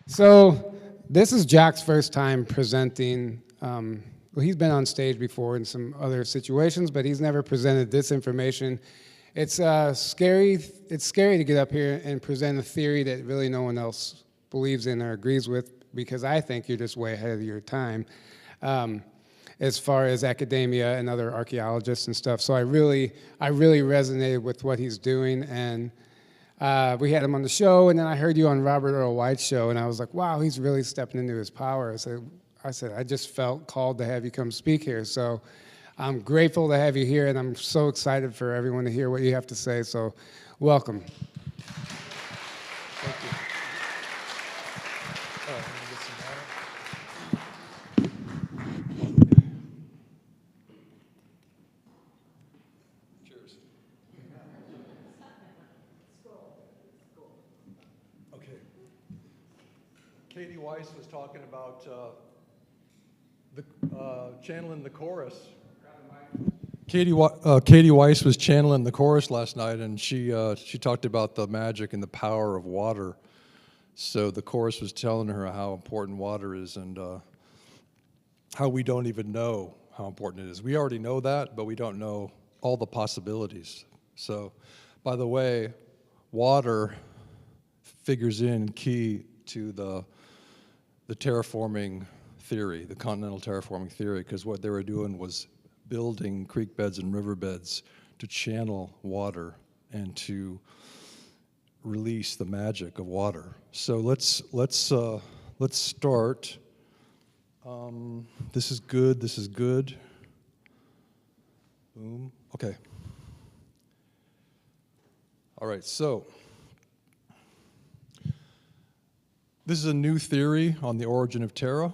So this is Jack's first time presenting. Well, he's been on stage before in some other situations, but he's never presented this information. It's scary. It's scary to get up here and present a theory that really no one else believes in or agrees with, because I think you're just way ahead of your time as far as academia and other archaeologists and stuff. So I really resonated with what he's doing, and we had him on the show, and then I heard you on Robert Earl White's show, and I was like, wow, he's really stepping into his power. I said, I just felt called to have you come speak here. So I'm grateful to have you here, and I'm so excited for everyone to hear what you have to say. So welcome. Thank you. Cheers. Okay. Katie Weiss was talking about channeling the chorus. Katie Weiss was channeling the chorus last night, and she talked about the magic and the power of water. So the chorus was telling her how important water is, and how we don't even know how important it is. We already know that, but we don't know all the possibilities. So, by the way, water figures in key to the terraforming theory, the continental terraforming theory, because what they were doing was building creek beds and river beds to channel water and to release the magic of water. So let's start. This is good. This is good. Boom. Okay. All right. So this is a new theory on the origin of Terra.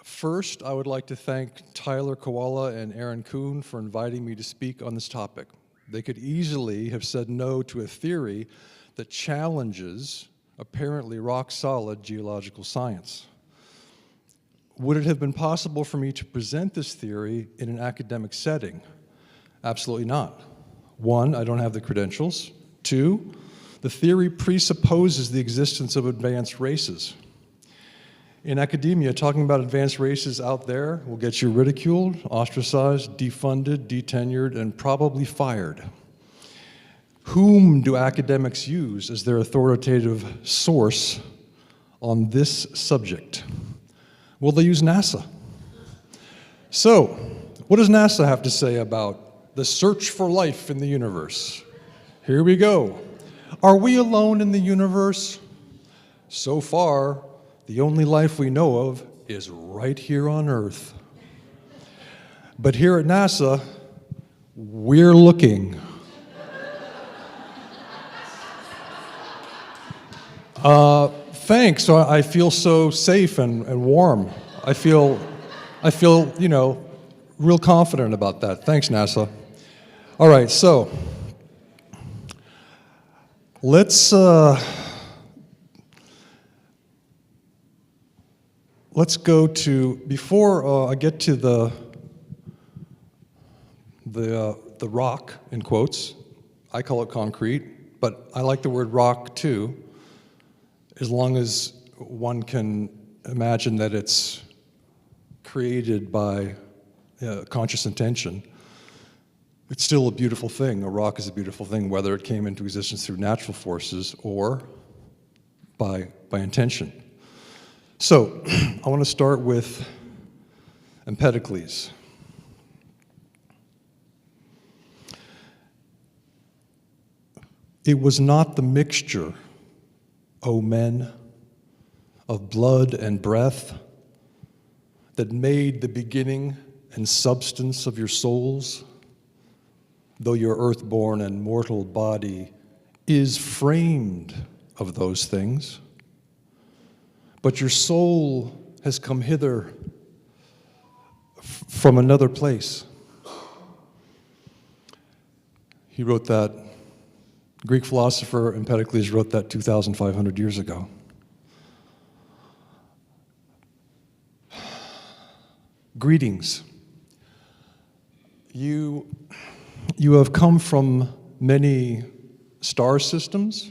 First, I would like to thank Tyler Koala and Aaron Kuhn for inviting me to speak on this topic. They could easily have said no to a theory that challenges apparently rock-solid geological science. Would it have been possible for me to present this theory in an academic setting? Absolutely not. One, I don't have the credentials. Two, the theory presupposes the existence of advanced races. In academia, talking about advanced races out there will get you ridiculed, ostracized, defunded, detenured, and probably fired. Whom do academics use as their authoritative source on this subject? Well, they use NASA. So, what does NASA have to say about the search for life in the universe? Here we go. Are we alone in the universe? So far, the only life we know of is right here on Earth. But here at NASA, we're looking. Thanks. I feel so safe and warm. I feel, you know, real confident about that. Thanks, NASA. All right, so let's go to, before I get to the rock, in quotes. I call it concrete, but I like the word rock too, as long as one can imagine that it's created by conscious intention. It's still a beautiful thing. A rock is a beautiful thing, whether it came into existence through natural forces or by intention. So, I want to start with Empedocles. It was not the mixture, O men, of blood and breath that made the beginning and substance of your souls, though your earthborn and mortal body is framed of those things. But your soul has come hither from another place. He wrote that, Greek philosopher Empedocles wrote that 2,500 years ago. Greetings. You have come from many star systems,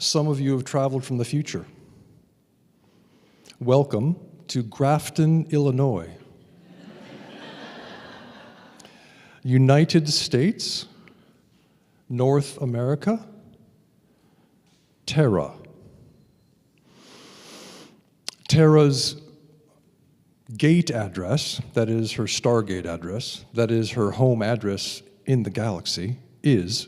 some of you have traveled from the future. Welcome to Grafton, Illinois. United States, North America, TERRA. TERRA's gate address, that is her Stargate address, that is her home address in the galaxy, is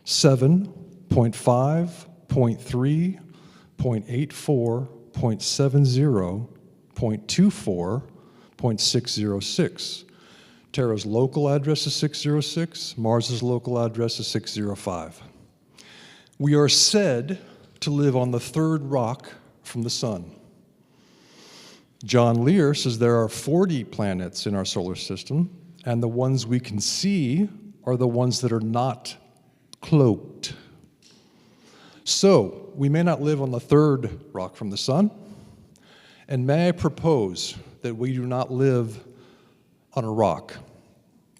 7.5.3.84.70.24.606. Terra's local address is 606, Mars's local address is 605. We are said to live on the third rock from the sun. John Lear says there are 40 planets in our solar system, and the ones we can see are the ones that are not cloaked. So, we may not live on the third rock from the sun, and may I propose that we do not live on a rock.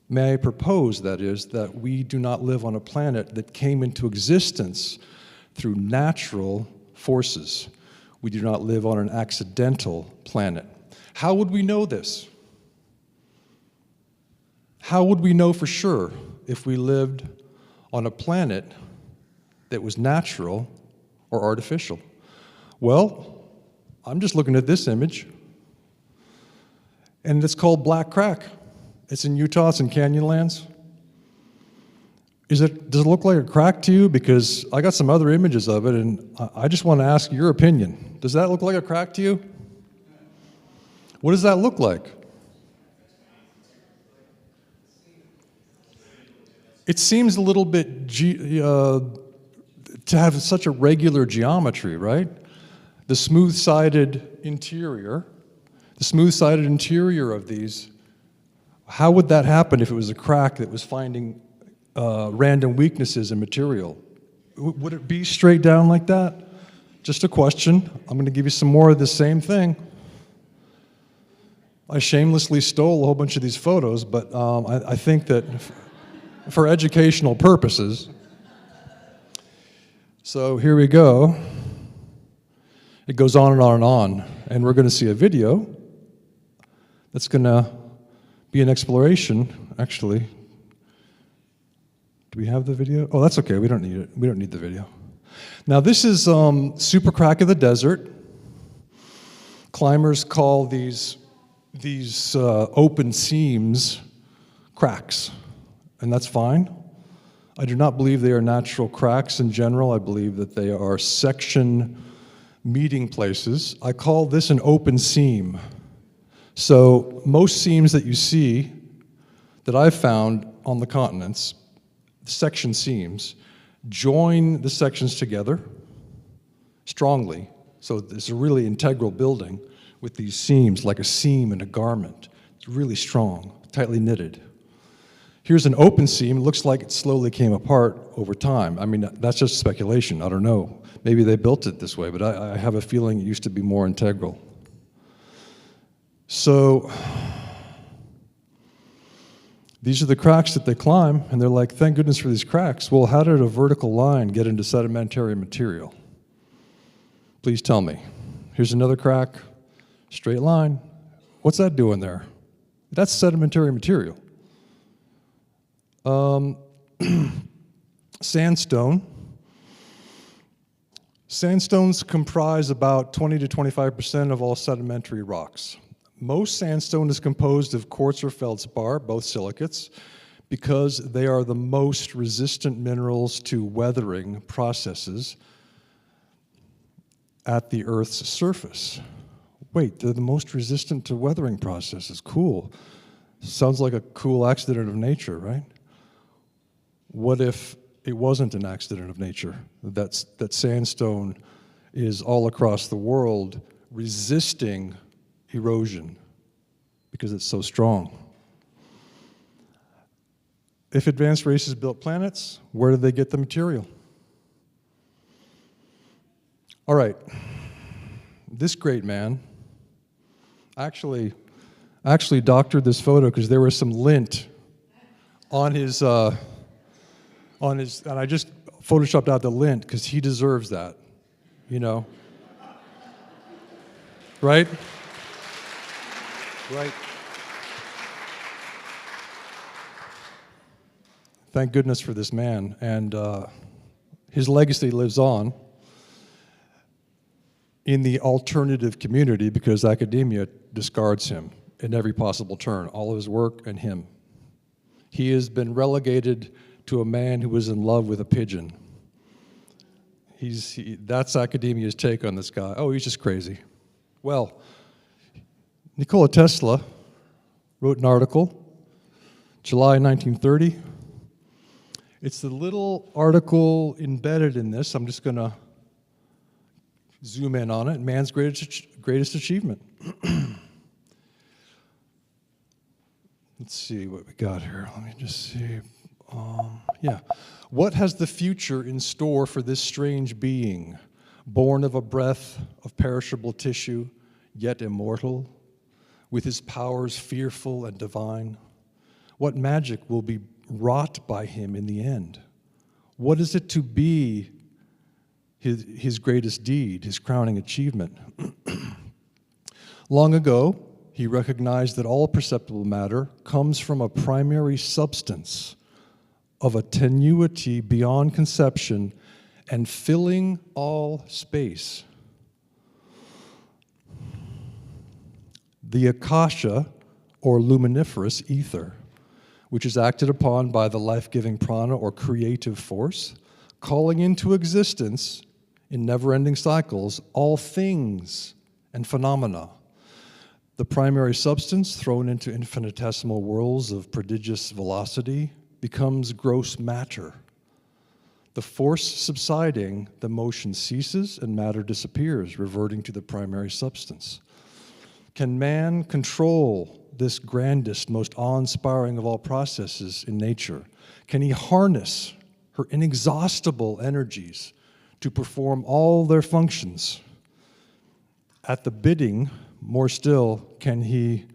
May I propose, that is, that we do not live on a planet that came into existence through natural forces. We do not live on an accidental planet. How would we know this? How would we know for sure if we lived on a planet that was natural or artificial? Well, I'm just looking at this image, and it's called Black Crack. It's in Utah, it's in Canyonlands. Does it look like a crack to you? Because I got some other images of it, and I just want to ask your opinion. Does that look like a crack to you? What does that look like? It seems a little bit to have such a regular geometry, right? The smooth-sided interior of these, how would that happen if it was a crack that was finding random weaknesses in material? Would it be straight down like that? Just a question. I'm going to give you some more of the same thing. I shamelessly stole a whole bunch of these photos, but I think that for educational purposes. So here we go. It goes on and on and on, and we're going to see a video that's going to be an exploration, actually. Do we have the video? Oh, that's okay. We don't need it. We don't need the video. Now, this is super crack of the desert. Climbers call these open seams cracks, and that's fine. I do not believe they are natural cracks in general. I believe that they are section meeting places. I call this an open seam. So most seams that you see that I've found on the continents, section seams, join the sections together strongly. So it's a really integral building with these seams, like a seam in a garment. It's really strong, tightly knitted. Here's an open seam. It looks like it slowly came apart over time. I mean, that's just speculation. I don't know. Maybe they built it this way, but I have a feeling it used to be more integral. So these are the cracks that they climb, and they're like, thank goodness for these cracks. Well, how did a vertical line get into sedimentary material? Please tell me. Here's another crack, straight line. What's that doing there? That's sedimentary material. Sandstone. Sandstones comprise about 20 to 25% of all sedimentary rocks. Most sandstone is composed of quartz or feldspar, both silicates, because they are the most resistant minerals to weathering processes at the Earth's surface. Wait, they're the most resistant to weathering processes. Cool. Sounds like a cool accident of nature, right? What if it wasn't an accident of nature? That sandstone is all across the world resisting erosion because it's so strong. If advanced races built planets, where did they get the material? All right, this great man actually doctored this photo because there was some lint on his, and I just photoshopped out the lint because he deserves that, you know? Right? Right. Thank goodness for this man, and his legacy lives on in the alternative community because academia discards him in every possible turn, all of his work and him. He has been relegated to a man who was in love with a pigeon. That's academia's take on this guy. Oh, he's just crazy. Well, Nikola Tesla wrote an article, July 1930. It's the little article embedded in this. I'm just going to zoom in on it. Man's greatest achievement. Let's see what we got here. Let me just see. Yeah. What has the future in store for this strange being, born of a breath of perishable tissue, yet immortal, with his powers fearful and divine? What magic will be wrought by him in the end? What is it to be his greatest deed, his crowning achievement? Long ago, he recognized that all perceptible matter comes from a primary substance of a tenuity beyond conception and filling all space. The akasha, or luminiferous ether, which is acted upon by the life-giving prana or creative force, calling into existence in never-ending cycles all things and phenomena. The primary substance, thrown into infinitesimal whirls of prodigious velocity, becomes gross matter. The force subsiding, the motion ceases and matter disappears, reverting to the primary substance. Can man control this grandest, most awe-inspiring of all processes in nature? Can he harness her inexhaustible energies to perform all their functions? At the bidding, more still, can he,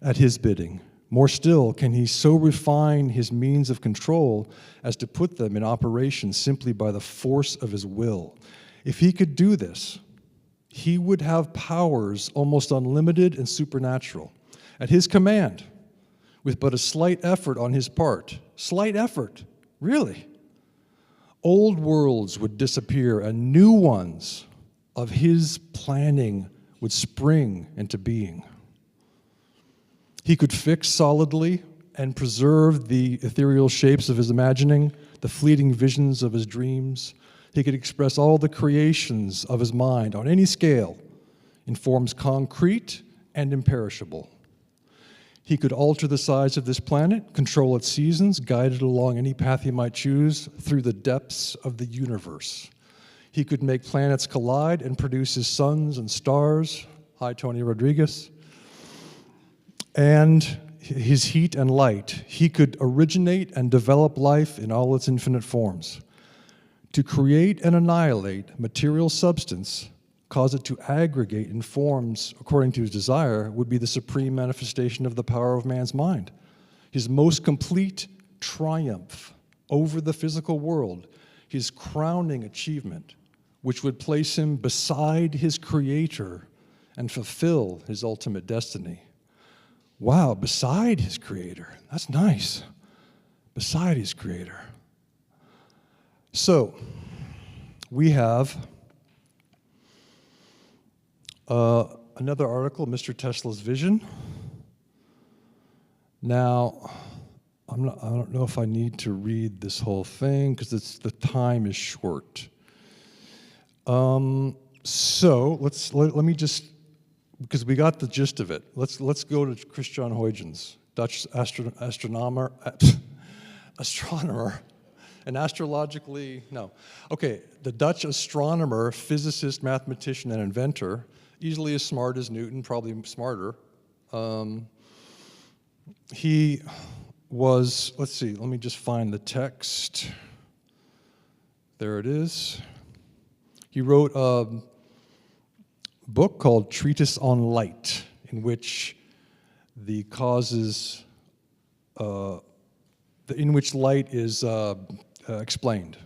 at his bidding, more still, can he so refine his means of control as to put them in operation simply by the force of his will? If he could do this, he would have powers almost unlimited and supernatural at his command, with but a slight effort on his part. Slight effort, really. Old worlds would disappear and new ones of his planning would spring into being. He could fix solidly and preserve the ethereal shapes of his imagining, the fleeting visions of his dreams. He could express all the creations of his mind on any scale in forms concrete and imperishable. He could alter the size of this planet, control its seasons, guide it along any path he might choose through the depths of the universe. He could make planets collide and produce his suns and stars. Hi, Tony Rodriguez. And his heat and light. He could originate and develop life in all its infinite forms. To create and annihilate material substance, cause it to aggregate in forms according to his desire, would be the supreme manifestation of the power of man's mind. His most complete triumph over the physical world, his crowning achievement, which would place him beside his creator and fulfill his ultimate destiny. Wow, beside his creator. That's nice. Beside his creator. So, we have another article, Mr. Tesla's Vision. Now, I don't know if I need to read this whole thing because the time is short. So let me just, because we got the gist of it. Let's go to Christian Huygens, Dutch astronomer, and the Dutch astronomer, physicist, mathematician, and inventor, easily as smart as Newton, probably smarter. He was, let's see, let me just find the text. There it is. He wrote a book called Treatise on Light, in which the causes, in which light is explained.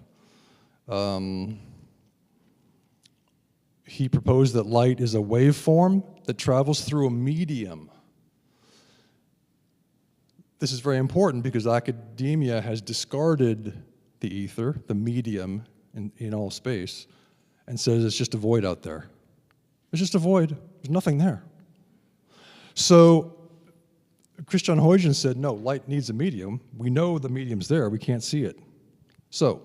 He proposed that light is a waveform that travels through a medium. This is very important because academia has discarded the ether, the medium in all space, and says it's just a void out there. It's just a void. There's nothing there. So Christian Huygens said, no, light needs a medium. We know the medium's there. We can't see it. So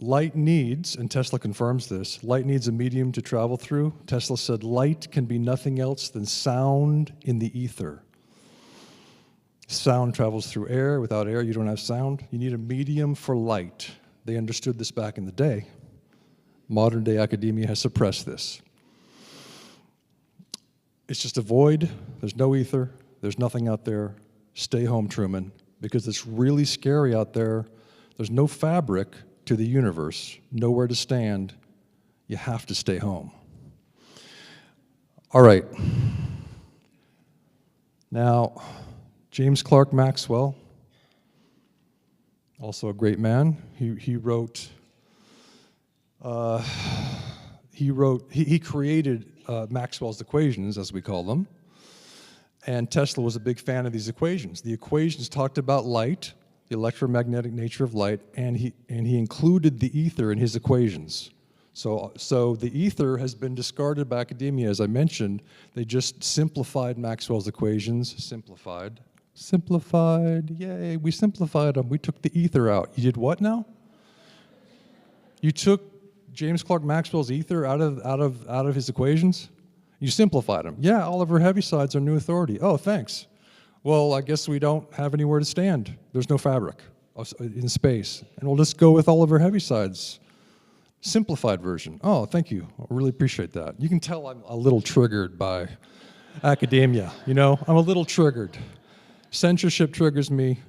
light needs, and Tesla confirms this, light needs a medium to travel through. Tesla said light can be nothing else than sound in the ether. Sound travels through air. Without air, you don't have sound. You need a medium for light. They understood this back in the day. Modern day academia has suppressed this. It's just a void. There's no ether. There's nothing out there. Stay home, Truman, because it's really scary out there. There's no fabric to the universe, nowhere to stand. You have to stay home. All right. Now, James Clerk Maxwell, also a great man. He created Maxwell's equations, as we call them, and Tesla was a big fan of these equations. The equations talked about light, the electromagnetic nature of light, and he included the ether in his equations. So the ether has been discarded by academia, as I mentioned. They just simplified Maxwell's equations. Simplified, yay, we simplified them. We took the ether out. You did what now? You took James Clerk Maxwell's ether out of his equations? You simplified them. Yeah, Oliver Heaviside's our new authority. Oh, thanks. Well, I guess we don't have anywhere to stand. There's no fabric in space. And we'll just go with Oliver Heaviside's simplified version. Oh, thank you. I really appreciate that. You can tell I'm a little triggered by academia. You know, I'm a little triggered. Censorship triggers me.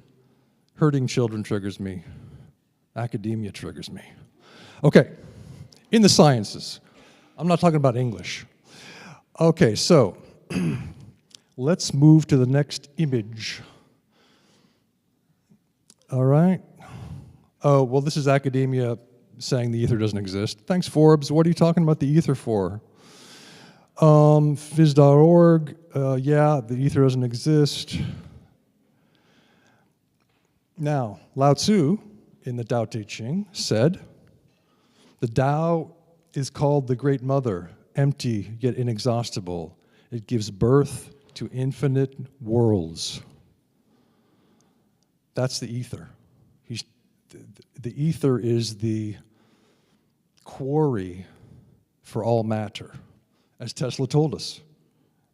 Hurting children triggers me. Academia triggers me. Okay, in the sciences. I'm not talking about English. Okay, so let's move to the next image. All right. Oh, well, this is academia saying the ether doesn't exist. Thanks, Forbes. What are you talking about the ether for? Phys.org, yeah, the ether doesn't exist. Now, Lao Tzu, in the Tao Te Ching, said, the Tao is called the Great Mother, empty yet inexhaustible. It gives birth to infinite worlds. That's the ether. The ether is the quarry for all matter, as Tesla told us.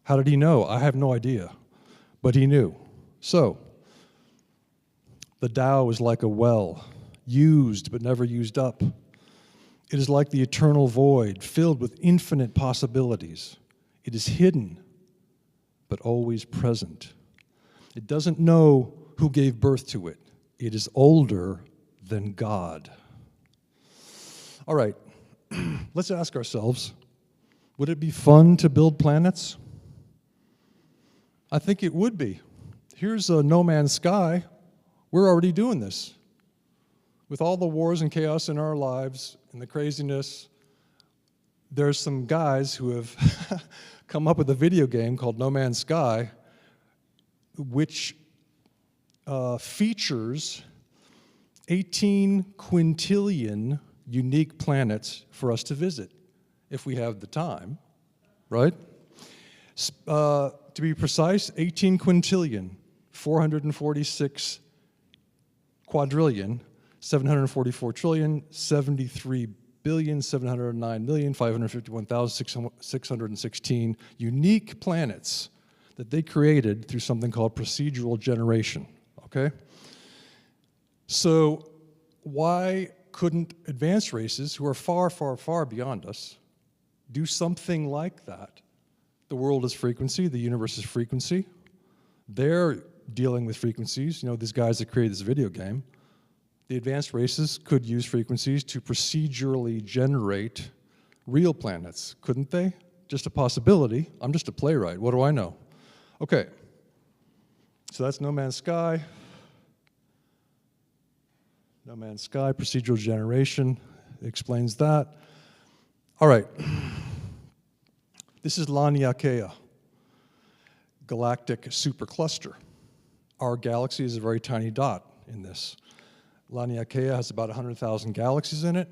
How did he know? I have no idea, but he knew. So, the Tao is like a well, used but never used up. It is like the eternal void, filled with infinite possibilities. It is hidden, but always present. It doesn't know who gave birth to it. It is older than God. All right, let's ask ourselves, would it be fun to build planets? I think it would be. Here's a No Man's Sky. We're already doing this. With all the wars and chaos in our lives and the craziness, there's some guys who have come up with a video game called No Man's Sky, which features 18 quintillion unique planets for us to visit, if we have the time, right? To be precise, 18 quintillion, 446 quadrillion, 744 trillion, 73 billion, 709 million, 551,616 unique planets that they created through something called procedural generation, okay? So why couldn't advanced races who are far, far, far beyond us do something like that? The world is frequency, the universe is frequency. They're dealing with frequencies. You know, these guys that created this video game. The advanced races could use frequencies to procedurally generate real planets, couldn't they? Just a possibility. I'm just a playwright. What do I know? Okay. So that's No Man's Sky. No Man's Sky, procedural generation, explains that. All right. This is Laniakea, galactic supercluster. Our galaxy is a very tiny dot in this. Laniakea has about 100,000 galaxies in it.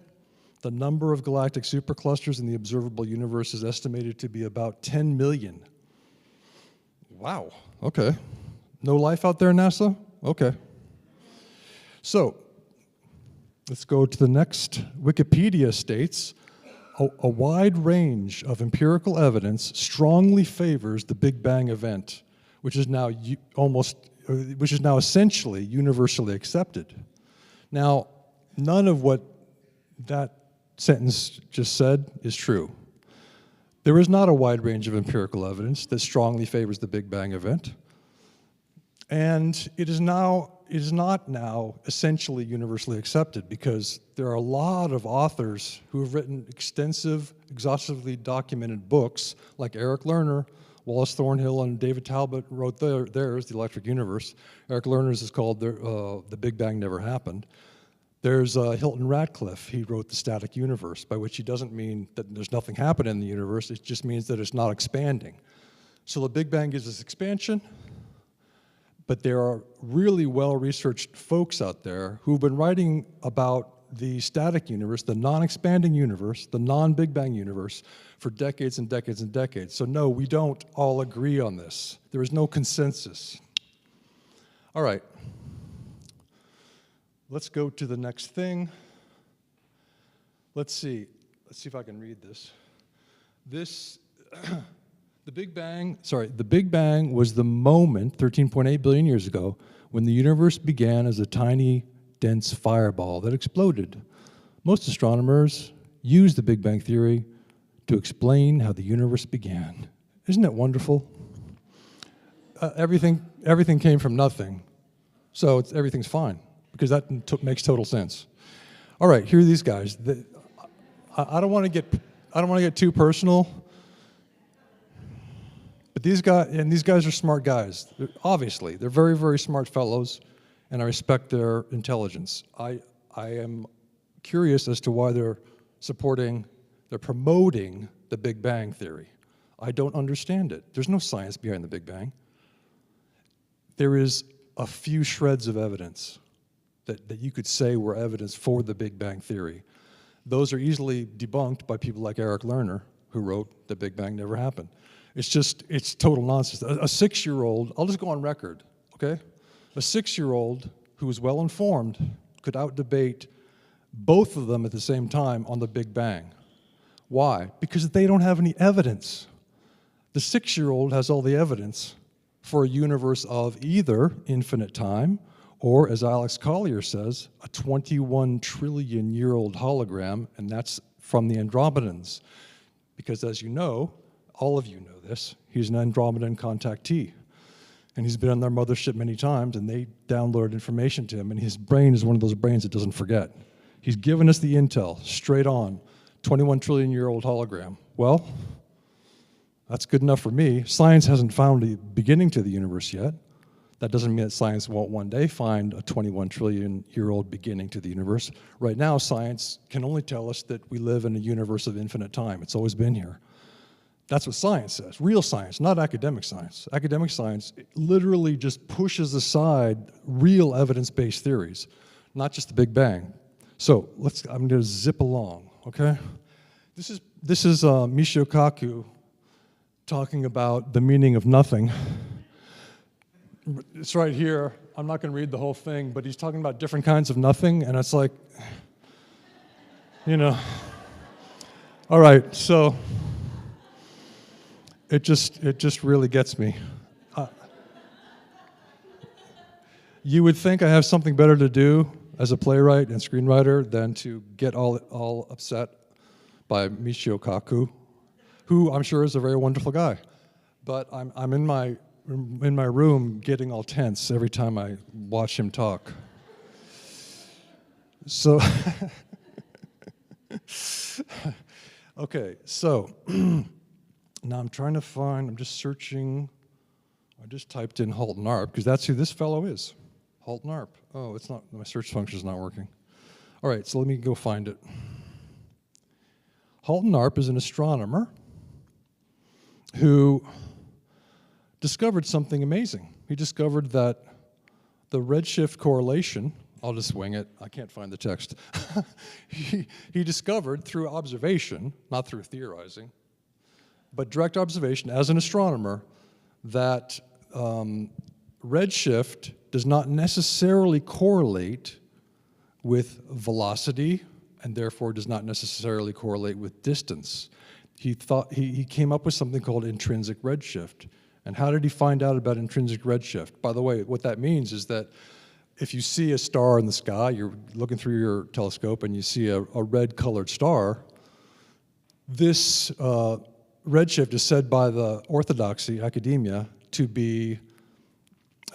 The number of galactic superclusters in the observable universe is estimated to be about 10 million. Wow, okay. No life out there, NASA? Okay. So, let's go to the next. Wikipedia states, a wide range of empirical evidence strongly favors the Big Bang event, which is now essentially universally accepted. Now, none of what that sentence just said is true. There is not a wide range of empirical evidence that strongly favors the Big Bang event. And it is not now essentially universally accepted because there are a lot of authors who have written extensive, exhaustively documented books, like Eric Lerner, Wallace Thornhill, and David Talbot wrote theirs, The Electric Universe. Eric Lerner's is called The Big Bang Never Happened. There's Hilton Radcliffe. He wrote The Static Universe, by which he doesn't mean that there's nothing happening in the universe. It just means that it's not expanding. So the Big Bang gives us expansion, but there are really well-researched folks out there who've been writing about the static universe, the non-expanding universe, the non-Big Bang universe, for decades and decades and decades. So no, we don't all agree on this. There is no consensus. All right. Let's go to the next thing. Let's see if I can read this. The Big Bang was the moment 13.8 billion years ago when the universe began as a tiny, dense fireball that exploded. Most astronomers use the Big Bang theory to explain how the universe began. Isn't that wonderful? Everything came from nothing, so everything's fine, because that makes total sense. All right, here are these guys. I don't want to get too personal, but these guys are smart guys. Obviously, they're very, very smart fellows, and I respect their intelligence. I am curious as to why they're promoting the Big Bang theory. I don't understand it. There's no science behind the Big Bang. There is a few shreds of evidence that you could say were evidence for the Big Bang theory. Those are easily debunked by people like Eric Lerner, who wrote The Big Bang Never Happened. It's total nonsense. A 6-year-old, I'll just go on record, okay? A 6-year-old who is well-informed could out-debate both of them at the same time on the Big Bang. Why? Because they don't have any evidence. The 6-year-old has all the evidence for a universe of either infinite time or, as Alex Collier says, a 21 trillion-year-old hologram, and that's from the Andromedans. Because as you know, all of you know this, he's an Andromedan contactee. And he's been on their mothership many times, and they download information to him, and his brain is one of those brains that doesn't forget. He's given us the intel, straight on, 21 trillion-year-old hologram. Well, that's good enough for me. Science hasn't found a beginning to the universe yet. That doesn't mean that science won't one day find a 21 trillion-year-old beginning to the universe. Right now, science can only tell us that we live in a universe of infinite time. It's always been here. That's what science says, real science, not academic science. Academic science literally just pushes aside real evidence-based theories, not just the Big Bang. So I'm going to zip along, okay? This is Michio Kaku talking about the meaning of nothing. It's right here. I'm not going to read the whole thing, but he's talking about different kinds of nothing, and it's like, you know. All right, so it just really gets me. You would think I have something better to do as a playwright and screenwriter than to get all upset by Michio Kaku, who I'm sure is a very wonderful guy. But I'm in my room getting all tense every time I watch him talk. So, okay, so now I'm just searching, I just typed in Halton Arp, because that's who this fellow is, Halton Arp. Oh, it's not, my search function's not working. All right, so let me go find it. Halton Arp is an astronomer who discovered something amazing. He discovered that the redshift correlation, I'll just wing it, I can't find the text. he discovered through observation, not through theorizing, but direct observation as an astronomer, that redshift does not necessarily correlate with velocity and therefore does not necessarily correlate with distance. He came up with something called intrinsic redshift. And how did he find out about intrinsic redshift? By the way, what that means is that if you see a star in the sky, you're looking through your telescope and you see a red-colored star, this redshift is said by the orthodoxy, academia, to be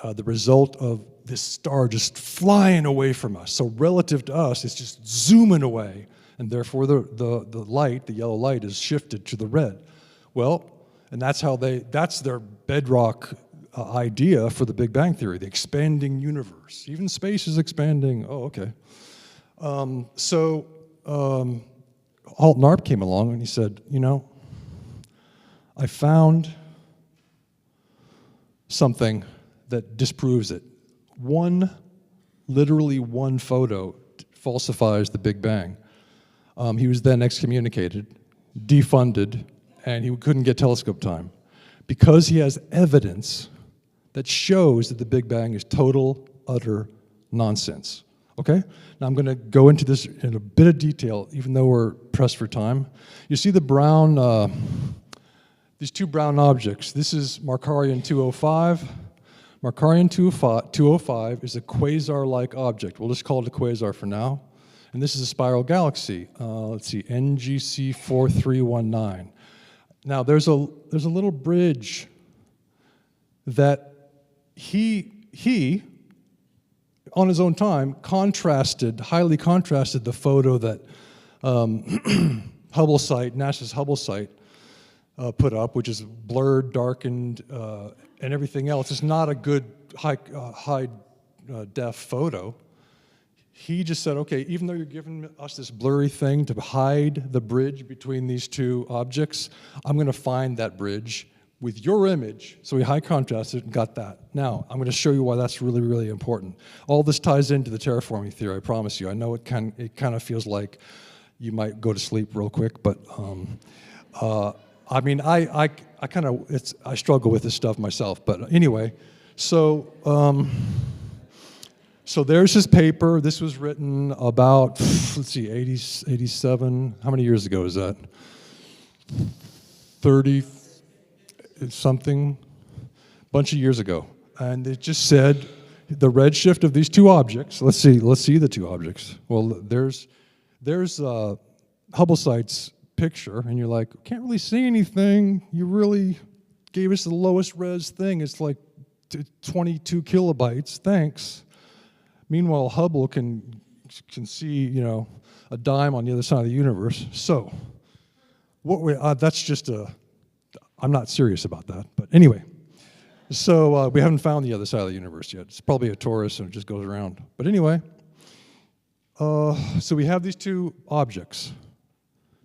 the result of this star just flying away from us. So relative to us, it's just zooming away, and therefore the light, the yellow light, is shifted to the red. Well, and that's their bedrock idea for the Big Bang Theory, the expanding universe. Even space is expanding. Oh, okay. Halton Arp came along and he said, you know, I found something that disproves it. Literally one photo falsifies the Big Bang. He was then excommunicated, defunded, and he couldn't get telescope time because he has evidence that shows that the Big Bang is total, utter nonsense. Okay? Now I'm going to go into this in a bit of detail, even though we're pressed for time. You see the brown, these two brown objects. This is Markarian 205. Markarian 205 is a quasar-like object. We'll just call it a quasar for now. And this is a spiral galaxy. Let's see, NGC 4319. Now there's a little bridge that he on his own time highly contrasted the photo that Hubble site, NASA's Hubble site put up, which is blurred, darkened, and everything else. It's not a good high def photo. He just said, okay, even though you're giving us this blurry thing to hide the bridge between these two objects, I'm going to find that bridge with your image. So we high contrasted and got that. Now, I'm going to show you why that's really, really important. All this ties into the terraforming theory, I promise you. I know it kind of feels like you might go to sleep real quick, but I mean, I struggle with this stuff myself. But anyway, so there's his paper. This was written about, let's see, 87. How many years ago is that? 30 something, bunch of years ago. And it just said the redshift of these two objects. Let's see the two objects. Well, there's Hubble site's picture, and you're like, can't really see anything. You really gave us the lowest res thing. It's like 22 kilobytes. Thanks. Meanwhile, Hubble can see, you know, a dime on the other side of the universe. So, that's just I'm not serious about that. But anyway, so we haven't found the other side of the universe yet. It's probably a torus and it just goes around. But anyway, so we have these two objects.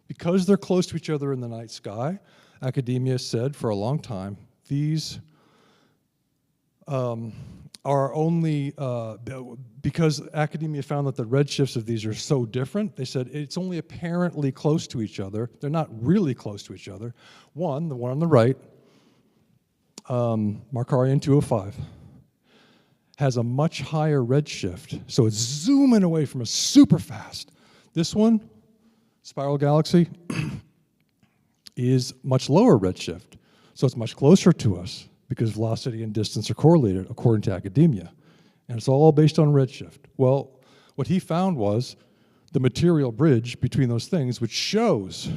Because they're close to each other in the night sky, academia said for a long time, these are only, because academia found that the redshifts of these are so different, they said it's only apparently close to each other. They're not really close to each other. The one on the right, Markarian 205, has a much higher redshift. So it's zooming away from us super fast. This one, spiral galaxy, is much lower redshift. So it's much closer to us because velocity and distance are correlated according to academia. And it's all based on redshift. Well, what he found was the material bridge between those things, which shows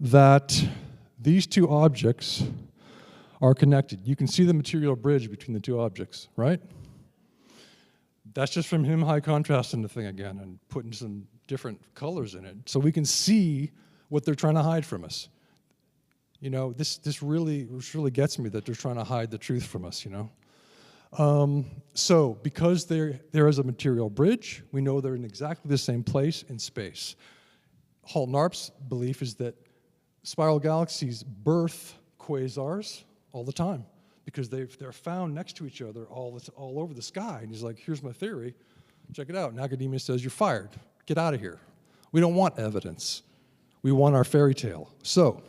that these two objects are connected. You can see the material bridge between the two objects, right? That's just from him high contrasting the thing again and putting some different colors in it. So we can see what they're trying to hide from us. You know, this really gets me that they're trying to hide the truth from us, you know. So because there is a material bridge, we know they're in exactly the same place in space. Halt-Narp's belief is that spiral galaxies birth quasars all the time because they're found next to each other all over the sky. And he's like, here's my theory, check it out. And academia says, you're fired, get out of here. We don't want evidence. We want our fairy tale. So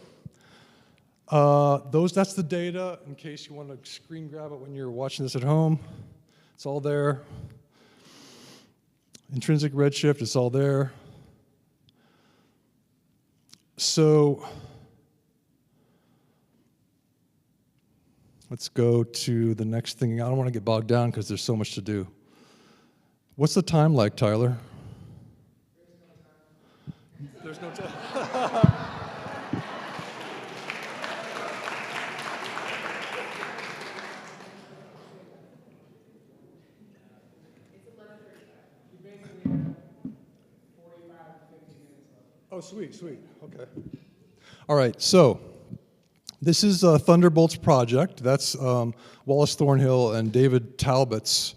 that's the data in case you want to screen grab it when you're watching this at home. It's all there. Intrinsic redshift, it's all there. So let's go to the next thing. I don't want to get bogged down because there's so much to do. What's the time like, Tyler? There's no time. Oh, sweet, sweet. Okay. All right, so this is Thunderbolt's project. That's Wallace Thornhill and David Talbot's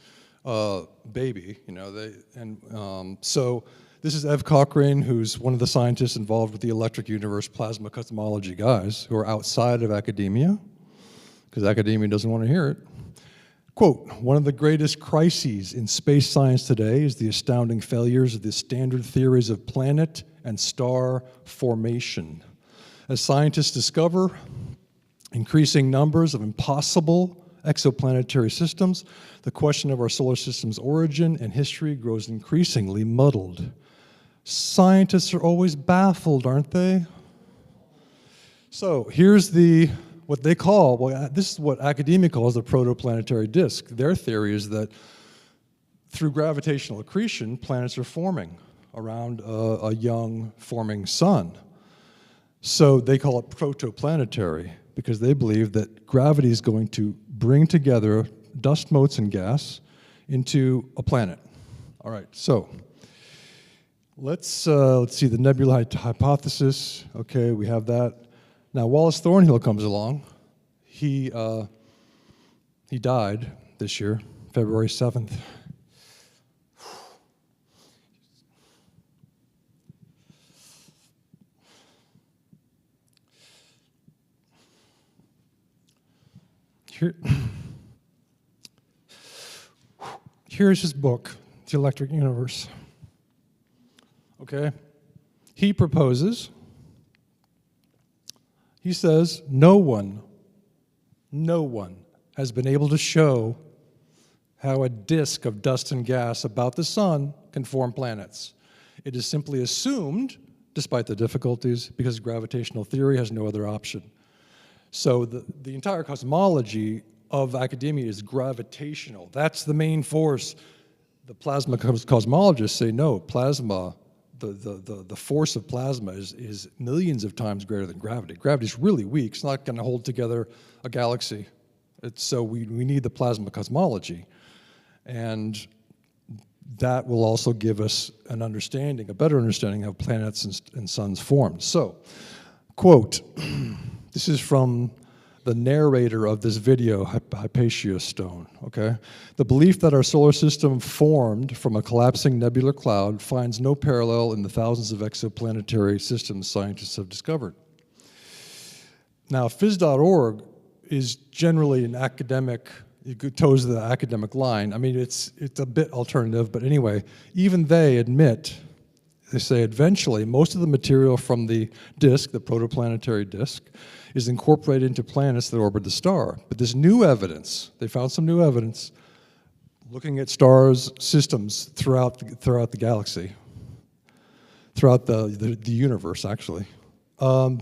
baby. You know, so this is Ev Cochrane, who's one of the scientists involved with the electric universe plasma cosmology guys who are outside of academia, because academia doesn't want to hear it. Quote, one of the greatest crises in space science today is the astounding failures of the standard theories of planet and star formation. As scientists discover increasing numbers of impossible exoplanetary systems, the question of our solar system's origin and history grows increasingly muddled. Scientists are always baffled, aren't they? So here's what they call, well, this is what academia calls the protoplanetary disk. Their theory is that through gravitational accretion, planets are forming around a young forming sun. So they call it protoplanetary because they believe that gravity is going to bring together dust motes and gas into a planet. All right, so let's see the nebula hypothesis. Okay, we have that. Now Wallace Thornhill comes along. He died this year, February 7th. Here's his book, The Electric Universe. Okay? He proposes, he says, no one has been able to show how a disk of dust and gas about the sun can form planets. It is simply assumed, despite the difficulties, because gravitational theory has no other option. So the entire cosmology of academia is gravitational. That's the main force. The plasma cosmologists say no, plasma, the force of plasma is millions of times greater than gravity. Gravity is really weak. It's not going to hold together a galaxy. So we need the plasma cosmology. And that will also give us an understanding, a better understanding of planets and suns formed. So, quote, this is from the narrator of this video, Hypatia Stone, okay? The belief that our solar system formed from a collapsing nebular cloud finds no parallel in the thousands of exoplanetary systems scientists have discovered. Now, phys.org is generally an academic, it toes the academic line. I mean, it's a bit alternative, but anyway, even they admit, they say eventually most of the material from the disk, the protoplanetary disk, is incorporated into planets that orbit the star. But this new evidence, they found some new evidence looking at stars, systems throughout the galaxy, throughout the universe, actually.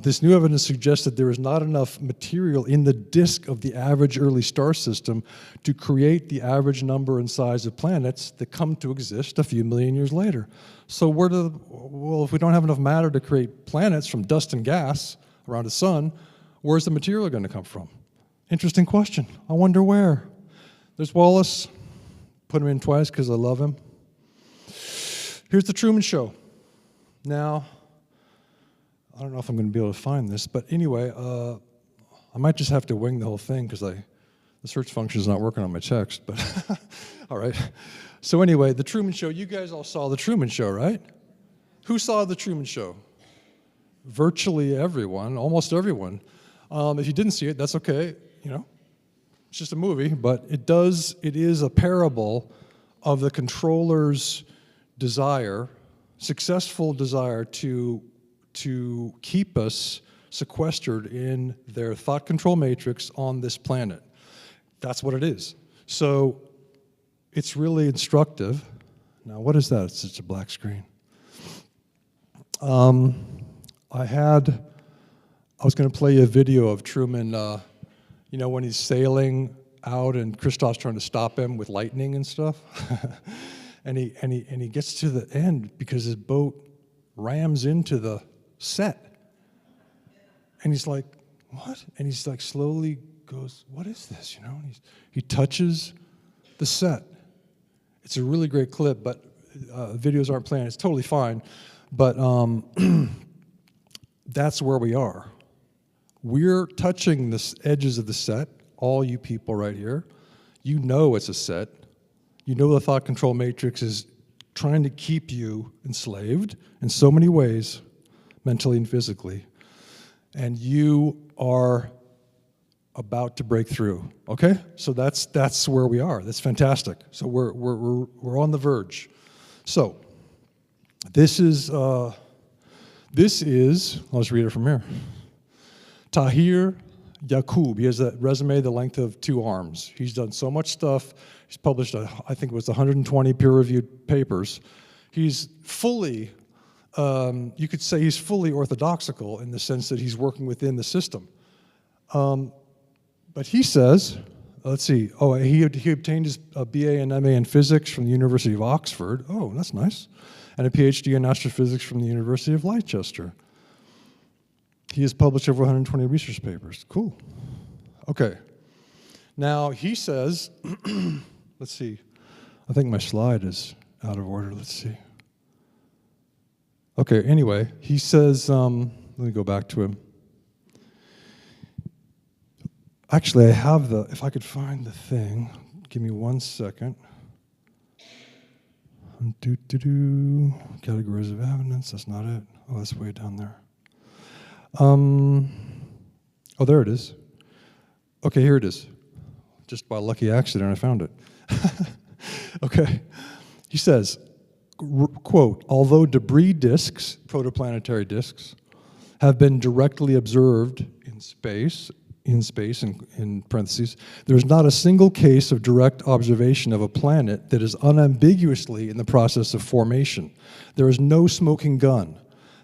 This new evidence suggests that there is not enough material in the disk of the average early star system to create the average number and size of planets that come to exist a few million years later. So well, if we don't have enough matter to create planets from dust and gas around a sun, where's the material going to come from? Interesting question. I wonder where. There's Wallace. Put him in twice because I love him. Here's the Truman Show. Now, I don't know if I'm going to be able to find this, but anyway, I might just have to wing the whole thing because The search function is not working on my text, but all right. So anyway, The Truman Show, you guys all saw The Truman Show, right? Who saw The Truman Show? Virtually everyone, almost everyone. If you didn't see it, that's okay, you know. It's just a movie, but it is a parable of the controller's desire, successful desire to keep us sequestered in their thought control matrix on this planet. That's what it is. So it's really instructive. Now, what is that? It's just a black screen. I was going to play you a video of Truman, you know, when he's sailing out and Christoph's trying to stop him with lightning and stuff. and he gets to the end because his boat rams into the set. And he's like, what? And he's like slowly goes, what is this, you know? And he touches the set. It's a really great clip, but videos aren't playing. It's totally fine. But that's where we are. We're touching the edges of the set, all you people right here. You know it's a set. You know the thought control matrix is trying to keep you enslaved in so many ways, mentally and physically. And you are about to break through, okay? So that's where we are. That's fantastic. So we're on the verge. So this is, I'll just read it from here. Tahir Yaqub, he has a resume the length of 2 arms. He's done so much stuff. He's published, I think it was 120 peer-reviewed papers. He's fully, you could say he's fully orthodoxical in the sense that he's working within the system. But he says, let's see, he obtained his BA and MA in physics from the University of Oxford. Oh, that's nice. And a PhD in astrophysics from the University of Leicester. He has published over 120 research papers. Cool. Okay. Now, he says, let's see. I think my slide is out of order. Let's see. Okay, anyway, he says, let me go back to him. Actually, I have if I could find the thing. Give me 1 second. Categories of evidence, that's not it. Oh, that's way down there. Oh, there it is. Okay, here it is. Just by lucky accident, I found it. Okay. He says, quote, although debris disks, protoplanetary disks, have been directly observed in space, in parentheses, there's not a single case of direct observation of a planet that is unambiguously in the process of formation. There is no smoking gun.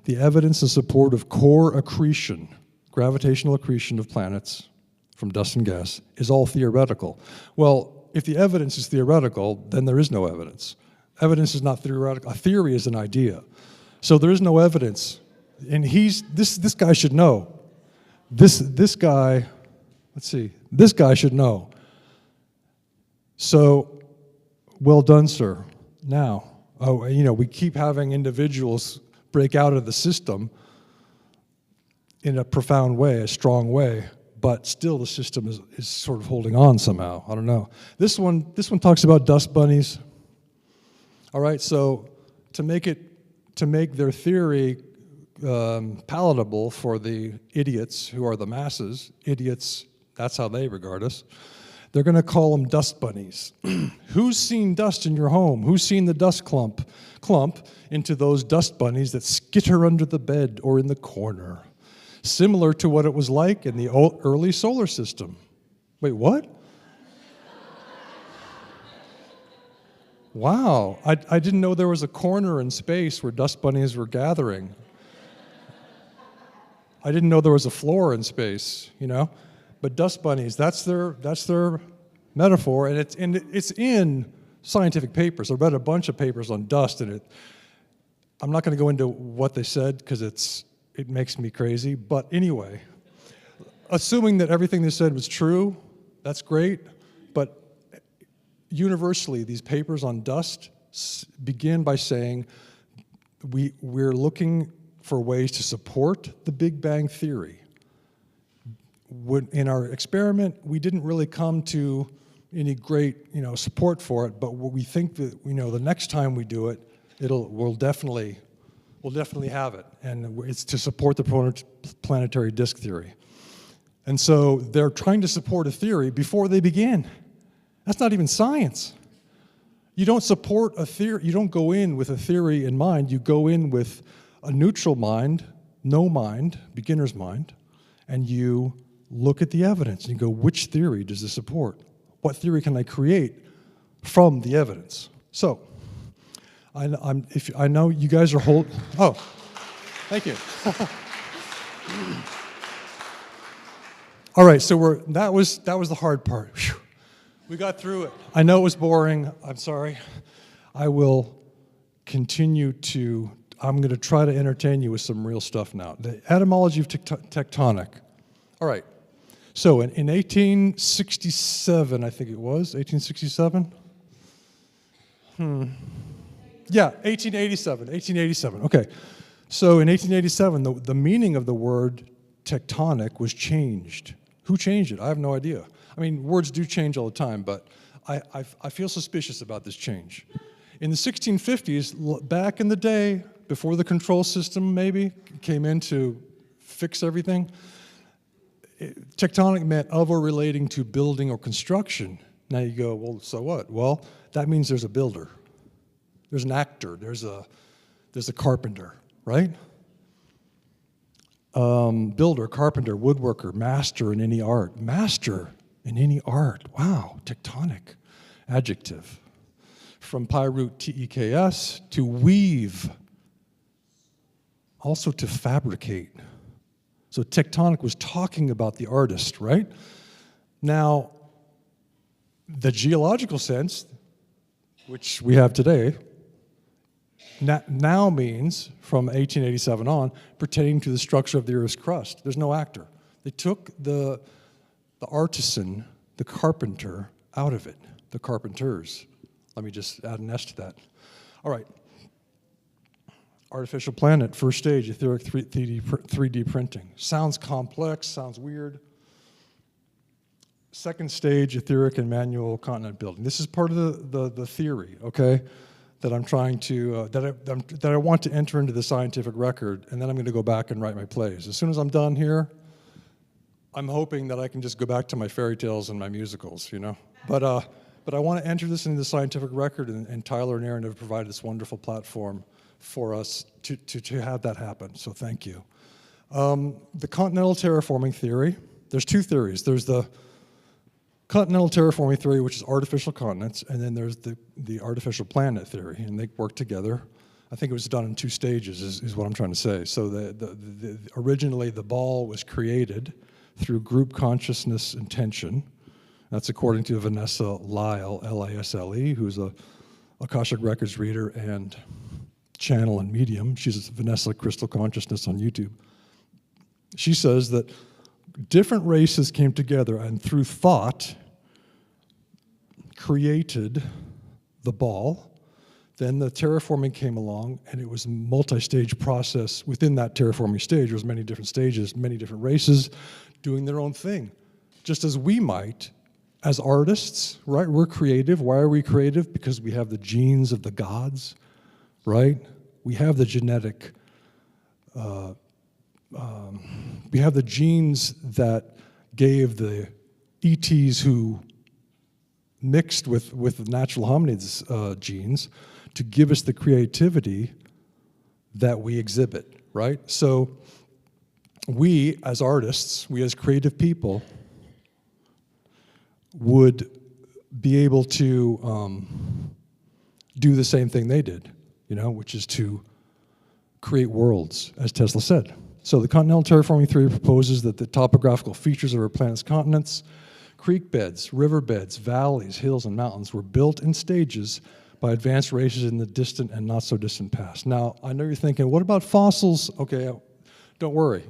The evidence in support of core accretion, gravitational accretion of planets from dust and gas, is all theoretical. Well, if the evidence is theoretical, then there is no evidence. Evidence is not theoretical. A theory is an idea. So there is no evidence. And this guy should know. This guy, let's see, this guy should know. So, well done, sir. Now, we keep having individuals break out of the system in a profound way, a strong way, but still the system is sort of holding on somehow. I don't know. This one talks about dust bunnies. All right, so to make their theory palatable for the idiots who are the masses, idiots, that's how they regard us, they're going to call them dust bunnies. Who's seen dust in your home? Who's seen the dust clump into those dust bunnies that skitter under the bed or in the corner? Similar to what it was like in the early solar system. Wait, what? Wow, I didn't know there was a corner in space where dust bunnies were gathering. I didn't know there was a floor in space, you know? But dust bunnies, that's their metaphor, and it's in scientific papers. I read a bunch of papers on dust, and I'm not going to go into what they said because it makes me crazy. But anyway, assuming that everything they said was true, that's great. But universally, these papers on dust begin by saying we're looking for ways to support the Big Bang Theory. in our experiment, we didn't really come to any great, support for it. But we think that, the next time we do it, we'll definitely have it, and it's to support the planetary disk theory. And so they're trying to support a theory before they begin. That's not even science. You don't support a theory, you don't go in with a theory in mind, you go in with a neutral mind, no mind, beginner's mind, and you look at the evidence and you go, which theory does this support? What theory can I create from the evidence? So, I know you guys are oh, thank you. All right, so that was the hard part. Whew. We got through it. I know it was boring. I'm sorry. I will continue I'm going to try to entertain you with some real stuff now. The etymology of tectonic. All right. So in 1867, I think it was, 1867? Yeah, 1887. Okay. So in 1887, the meaning of the word tectonic was changed. Who changed it? I have no idea. I mean, words do change all the time, but I feel suspicious about this change. In the 1650s, back in the day, before the control system maybe came in to fix everything, tectonic meant of or relating to building or construction. Now you go, well, so what? Well, that means there's a builder. There's an actor. There's a carpenter, right? Builder, carpenter, woodworker, master in any art. Master in any art. Wow, tectonic adjective. From pi root TEKS, to weave, also to fabricate. So tectonic was talking about the artist, right? Now, the geological sense, which we have today, now means, from 1887 on, pertaining to the structure of the Earth's crust. There's no actor. They took the artisan, the carpenter, out of it, the carpenters. Let me just add an S to that. All right. Artificial planet, first stage, etheric 3D printing. Sounds complex, sounds weird. Second stage, etheric and manual continent building. This is part of the theory, okay, that I'm trying to, that I want to enter into the scientific record, and then I'm going to go back and write my plays. As soon as I'm done here, I'm hoping that I can just go back to my fairy tales and my musicals, But I want to enter this into the scientific record, and Tyler and Aaron have provided this wonderful platform for us to have that happen, so thank you. The continental terraforming theory, there's two theories. There's the continental terraforming theory, which is artificial continents, and then there's the artificial planet theory, and they work together. I think it was done in two stages, is what I'm trying to say. So originally the ball was created through group consciousness intention. That's according to Vanessa Lyle, L-I-S-L-E, who's a Akashic Records reader and channel and medium. She's Vanessa Crystal Consciousness on YouTube. She says that different races came together and through thought created the ball. Then the terraforming came along, and it was a multi-stage process. Within that terraforming stage, there was many different stages, many different races doing their own thing. Just as we might, as artists, right? We're creative. Why are we creative? Because we have the genes of the gods, right? We have the genetic, we have the genes that gave the ETs who mixed with natural hominids genes to give us the creativity that we exhibit, right? So we as artists, we as creative people would be able to do the same thing they did, which is to create worlds, as Tesla said. So the continental terraforming theory proposes that the topographical features of our planet's continents, creek beds, river beds, valleys, hills, and mountains were built in stages by advanced races in the distant and not so distant past. Now, I know you're thinking, what about fossils? Okay, don't worry.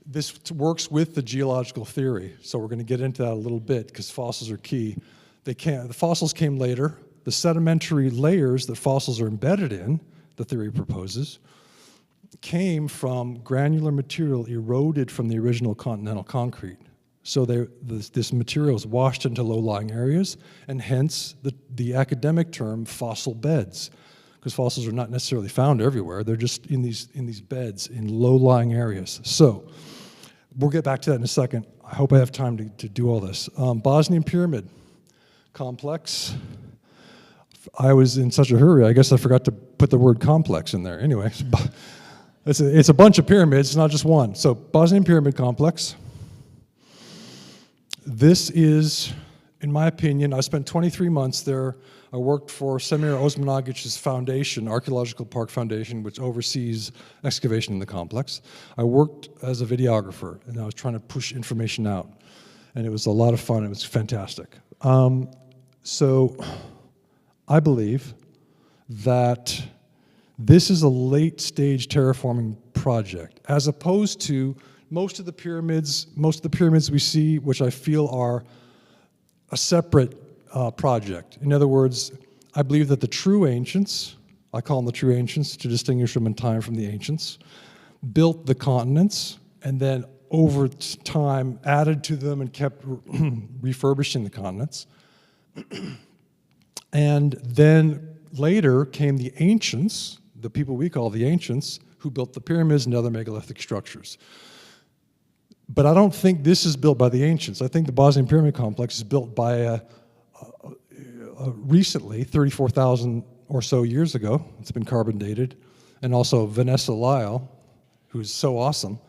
This works with the geological theory, so we're going to get into that a little bit because fossils are key. The fossils came later. The sedimentary layers that fossils are embedded in, the theory proposes, came from granular material eroded from the original continental concrete. So this material is washed into low-lying areas, and hence the academic term fossil beds, because fossils are not necessarily found everywhere. They're just in these beds in low-lying areas. So we'll get back to that in a second. I hope I have time to do all this. Bosnian Pyramid complex. I was in such a hurry, I guess I forgot to put the word complex in there. Anyway, it's a bunch of pyramids, not just one. So Bosnian Pyramid complex. This is, in my opinion, I spent 23 months there. I worked for Semir Osmanagic's foundation, Archaeological Park Foundation, which oversees excavation in the complex. I worked as a videographer, and I was trying to push information out. And it was a lot of fun. It was fantastic. So I believe that this is a late-stage terraforming project, as opposed to most of the pyramids we see, which I feel are a separate project. In other words, I believe that the true ancients, I call them the true ancients to distinguish them in time from the ancients, built the continents and then over time added to them and kept refurbishing the continents. And then later came the ancients, the people we call the ancients, who built the pyramids and other megalithic structures. But I don't think this is built by the ancients. I think the Bosnian Pyramid Complex is built by recently, 34,000 or so years ago. It's been carbon dated. And also Vanessa Lyle, who's so awesome,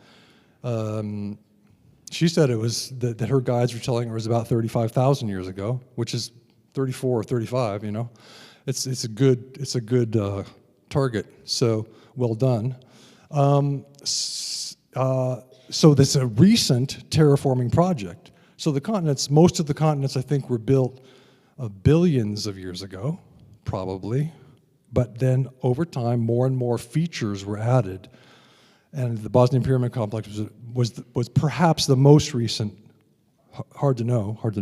she said it was that her guides were telling her it was about 35,000 years ago, which is 34 or 35, you know. It's a good target, so well done. So this is a recent terraforming project. So the continents, most of the continents I think were built billions of years ago, probably, but then over time more and more features were added, and the Bosnian Pyramid Complex was perhaps the most recent, hard to know, of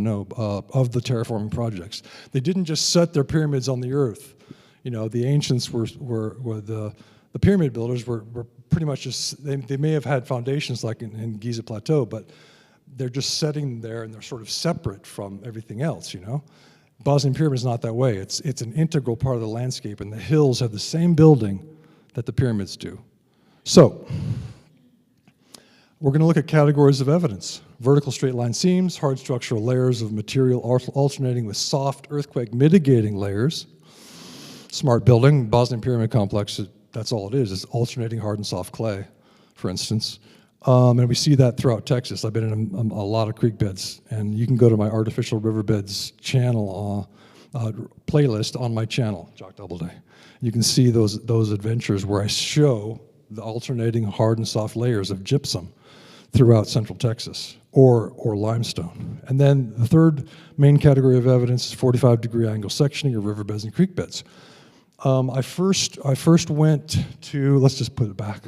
the terraforming projects. They didn't just set their pyramids on the earth. You know, the ancients were the pyramid builders were pretty much just, they may have had foundations like in Giza Plateau, but they're just setting there and they're sort of separate from everything else, you know? Bosnian Pyramid is not that way. It's an integral part of the landscape, and the hills have the same building that the pyramids do. So, we're going to look at categories of evidence. Vertical straight line seams, hard structural layers of material alternating with soft earthquake mitigating layers. Smart building, Bosnian Pyramid Complex, that's all it is. It's alternating hard and soft clay, for instance. And we see that throughout Texas. I've been in a lot of creek beds, and you can go to my Artificial Riverbeds channel, playlist on my channel, Jock Doubleday. You can see those adventures where I show the alternating hard and soft layers of gypsum throughout Central Texas, or limestone. And then the third main category of evidence is 45-degree angle sectioning of riverbeds and creek beds. I first went to, let's just put it back.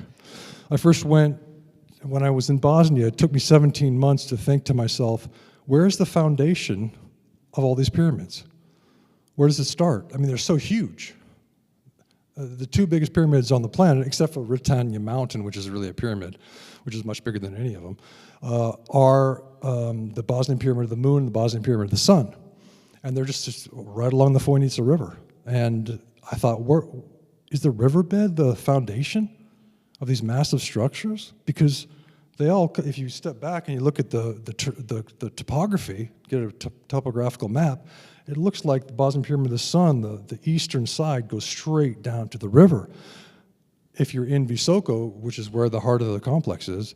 When I was in Bosnia, it took me 17 months to think to myself, where's the foundation of all these pyramids? Where does it start? I mean, they're so huge. The two biggest pyramids on the planet, except for Britannia Mountain, which is really a pyramid, which is much bigger than any of them, are the Bosnian Pyramid of the Moon and the Bosnian Pyramid of the Sun. And they're just right along the Foinica River. And I thought, is the riverbed the foundation of these massive structures? Because they all, if you step back and you look at the topography, get a topographical map, it looks like the Bosnian Pyramid of the Sun, the eastern side goes straight down to the river. If you're in Visoko, which is where the heart of the complex is,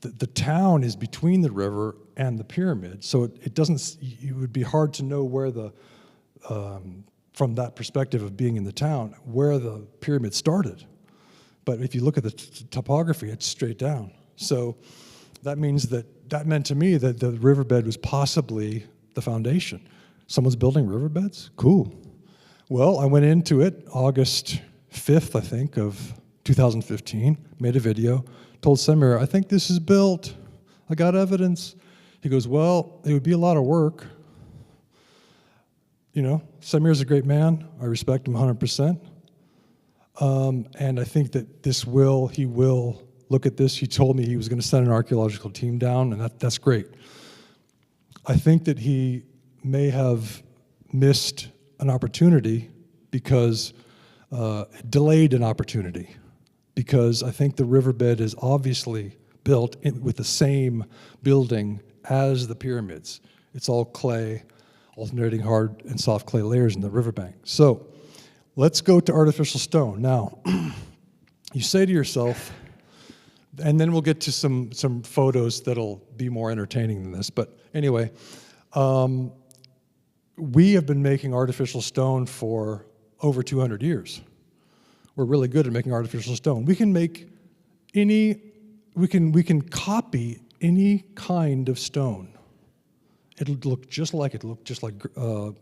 the town is between the river and the pyramid, so it would be hard to know where from that perspective of being in the town, where the pyramid started. But if you look at the topography, it's straight down. So that meant to me that the riverbed was possibly the foundation. Someone's building riverbeds? Cool. Well, I went into it August 5th, I think, of 2015, made a video, told Semir, I think this is built. I got evidence. He goes, well, it would be a lot of work. You know, Semir's a great man. I respect him 100%. And I think that he will look at this. He told me he was going to send an archaeological team down, and that's great. I think that he may have missed an opportunity because, delayed an opportunity, because I think the riverbed is obviously built with the same building as the pyramids. It's all clay, alternating hard and soft clay layers in the riverbank. So let's go to artificial stone. Now, you say to yourself, and then we'll get to some photos that'll be more entertaining than this, but anyway, we have been making artificial stone for over 200 years. We're really good at making artificial stone. We can make we can copy any kind of stone. It'll look just like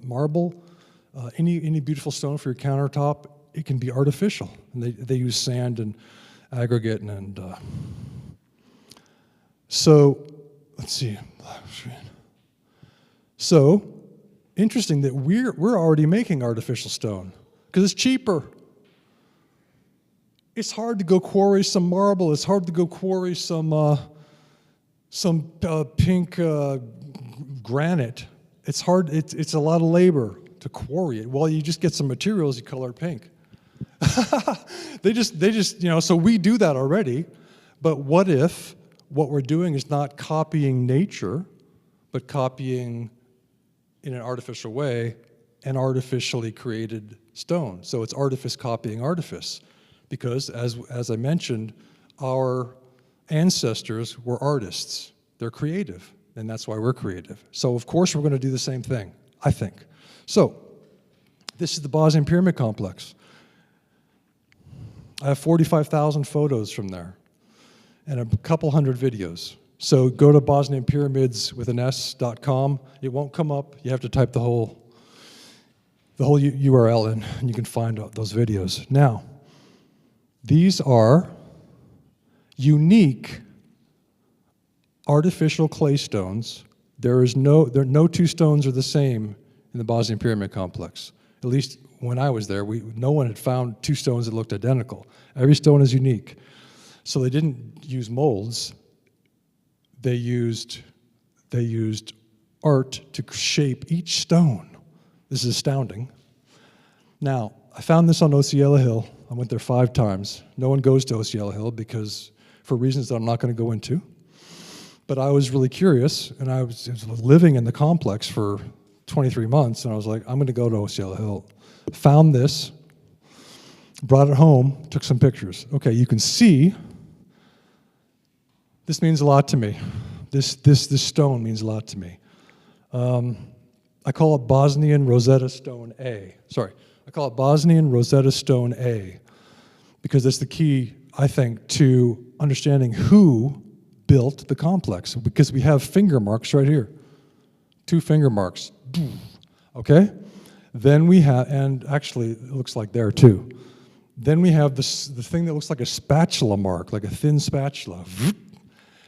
marble. Any beautiful stone for your countertop, it can be artificial. And they use sand and aggregate and so let's see. So interesting that we're already making artificial stone because it's cheaper. It's hard to go quarry some marble. It's hard to go quarry some pink granite. It's hard. It's a lot of labor to quarry it. Well, you just get some materials, you color it pink. they just so we do that already. But what if what we're doing is not copying nature, but copying in an artificial way an artificially created stone? So it's artifice copying artifice. Because, as I mentioned, our ancestors were artists. They're creative, and that's why we're creative. So, of course, we're going to do the same thing, I think. So, this is the Bosnian Pyramid Complex. I have 45,000 photos from there, and a couple hundred videos. So, go to bosnianpyramids.com. It won't come up. You have to type the whole URL in, and you can find those videos. Now, these are unique artificial clay stones. No two stones are the same in the Bosnian Pyramid Complex. At least when I was there, no one had found two stones that looked identical. Every stone is unique. So they didn't use molds. They used art to shape each stone. This is astounding. Now, I found this on Osceola Hill. I went there 5 times. No one goes to Osceola Hill because, for reasons that I'm not going to go into. But I was really curious, and I was living in the complex for 23 months, and I was like, I'm going to go to Osceola Hill. Found this, brought it home, took some pictures. Okay, you can see, this means a lot to me. This stone means a lot to me. I call it Bosnian Rosetta Stone A. Sorry. I call it Bosnian Rosetta Stone A because that's the key, I think, to understanding who built the complex, because we have finger marks right here. 2 finger marks. Okay? Then we have, and actually it looks like there too. Then we have the thing that looks like a spatula mark, like a thin spatula.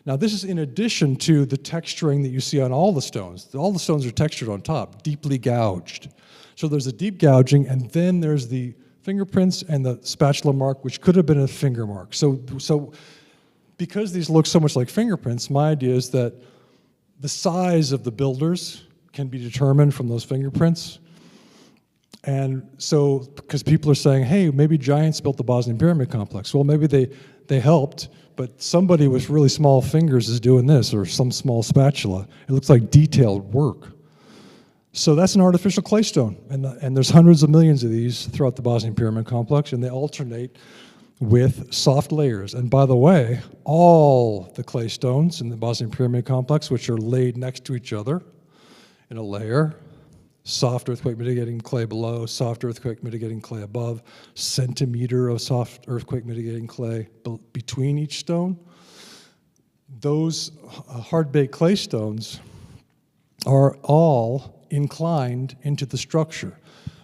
Now this is in addition to the texturing that you see on all the stones. All the stones are textured on top, deeply gouged. So there's a deep gouging, and then there's the fingerprints and the spatula mark, which could have been a finger mark. So because these look so much like fingerprints, my idea is that the size of the builders can be determined from those fingerprints. And so, because people are saying, hey, maybe giants built the Bosnian Pyramid Complex. Well, maybe they helped, but somebody with really small fingers is doing this, or some small spatula. It looks like detailed work. So that's an artificial clay stone, and there's hundreds of millions of these throughout the Bosnian Pyramid Complex, and they alternate with soft layers. And by the way, all the clay stones in the Bosnian Pyramid Complex, which are laid next to each other in a layer, soft earthquake mitigating clay below, soft earthquake mitigating clay above, centimeter of soft earthquake mitigating clay between each stone. Those hard-baked clay stones are all inclined into the structure.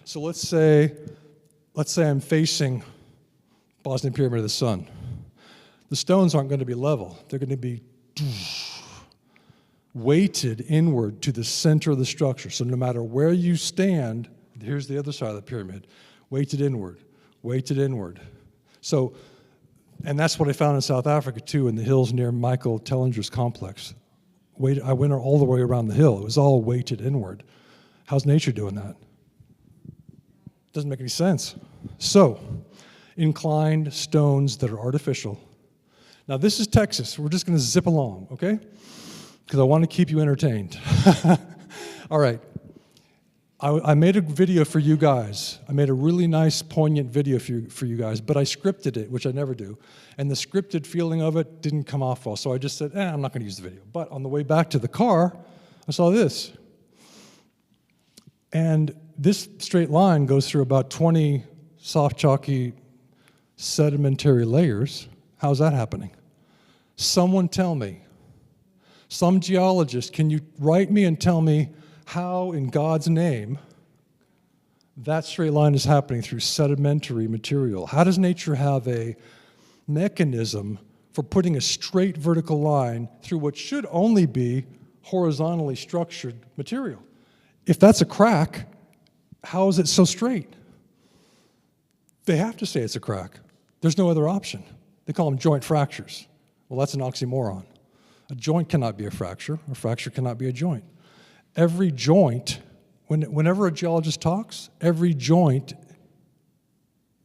So let's say I'm facing Bosnian Pyramid of the Sun. The stones aren't going to be level. They're going to be weighted inward to the center of the structure. So no matter where you stand, here's the other side of the pyramid, weighted inward, weighted inward. So, and that's what I found in South Africa too, in the hills near Michael Tellinger's complex. I went all the way around the hill. It was all weighted inward. How's nature doing that? Doesn't make any sense. So, inclined stones that are artificial. Now this is Texas. We're just going to zip along, okay? Because I want to keep you entertained. All right. I made a video for you guys. I made a really nice, poignant video for you guys, but I scripted it, which I never do. And the scripted feeling of it didn't come off well, so I just said, I'm not going to use the video. But on the way back to the car, I saw this. And this straight line goes through about 20 soft, chalky, sedimentary layers. How's that happening? Someone tell me. Some geologist, can you write me and tell me how, in God's name, that straight line is happening through sedimentary material? How does nature have a mechanism for putting a straight vertical line through what should only be horizontally structured material? If that's a crack, how is it so straight? They have to say it's a crack. There's no other option. They call them joint fractures. Well, that's an oxymoron. A joint cannot be a fracture cannot be a joint. Every joint, whenever a geologist talks, every joint,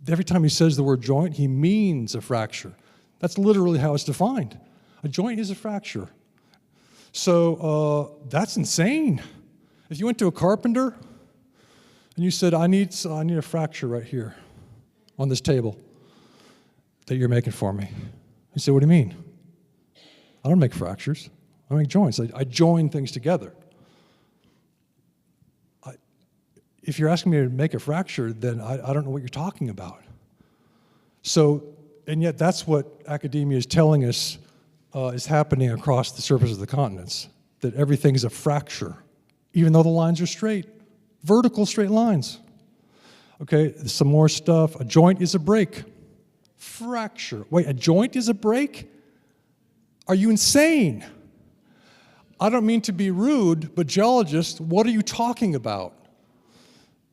every time he says the word joint, he means a fracture. That's literally how it's defined. A joint is a fracture. So that's insane. If you went to a carpenter and you said, I need a fracture right here on this table that you're making for me. He said, what do you mean? I don't make fractures. I make joints. I join things together. If you're asking me to make a fracture, then I don't know what you're talking about. So, and yet that's what academia is telling us is happening across the surface of the continents, that everything is a fracture, even though the lines are straight, vertical straight lines. Okay, some more stuff. A joint is a break. Fracture. Wait, a joint is a break? Are you insane? I don't mean to be rude, but geologists, what are you talking about?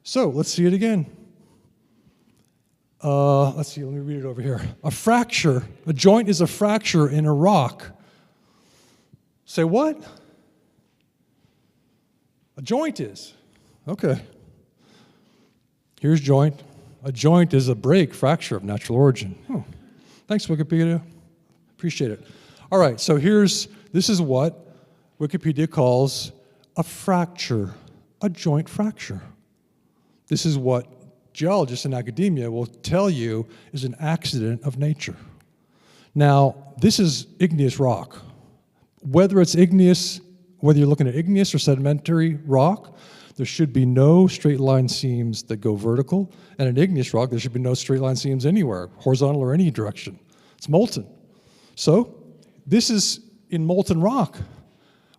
So let's see it again. Let's see, let me read it over here. A fracture, a joint is a fracture in a rock. Say what? A joint is. Okay. Here's joint. A joint is a break, fracture of natural origin. Oh. Thanks, Wikipedia. Appreciate it. All right, so this is what Wikipedia calls a fracture, a joint fracture. This is what geologists in academia will tell you is an accident of nature. Now, this is igneous rock. Whether it's igneous, whether you're looking at igneous or sedimentary rock, there should be no straight line seams that go vertical. And in igneous rock, there should be no straight line seams anywhere, horizontal or any direction. It's molten. So, this is in molten rock.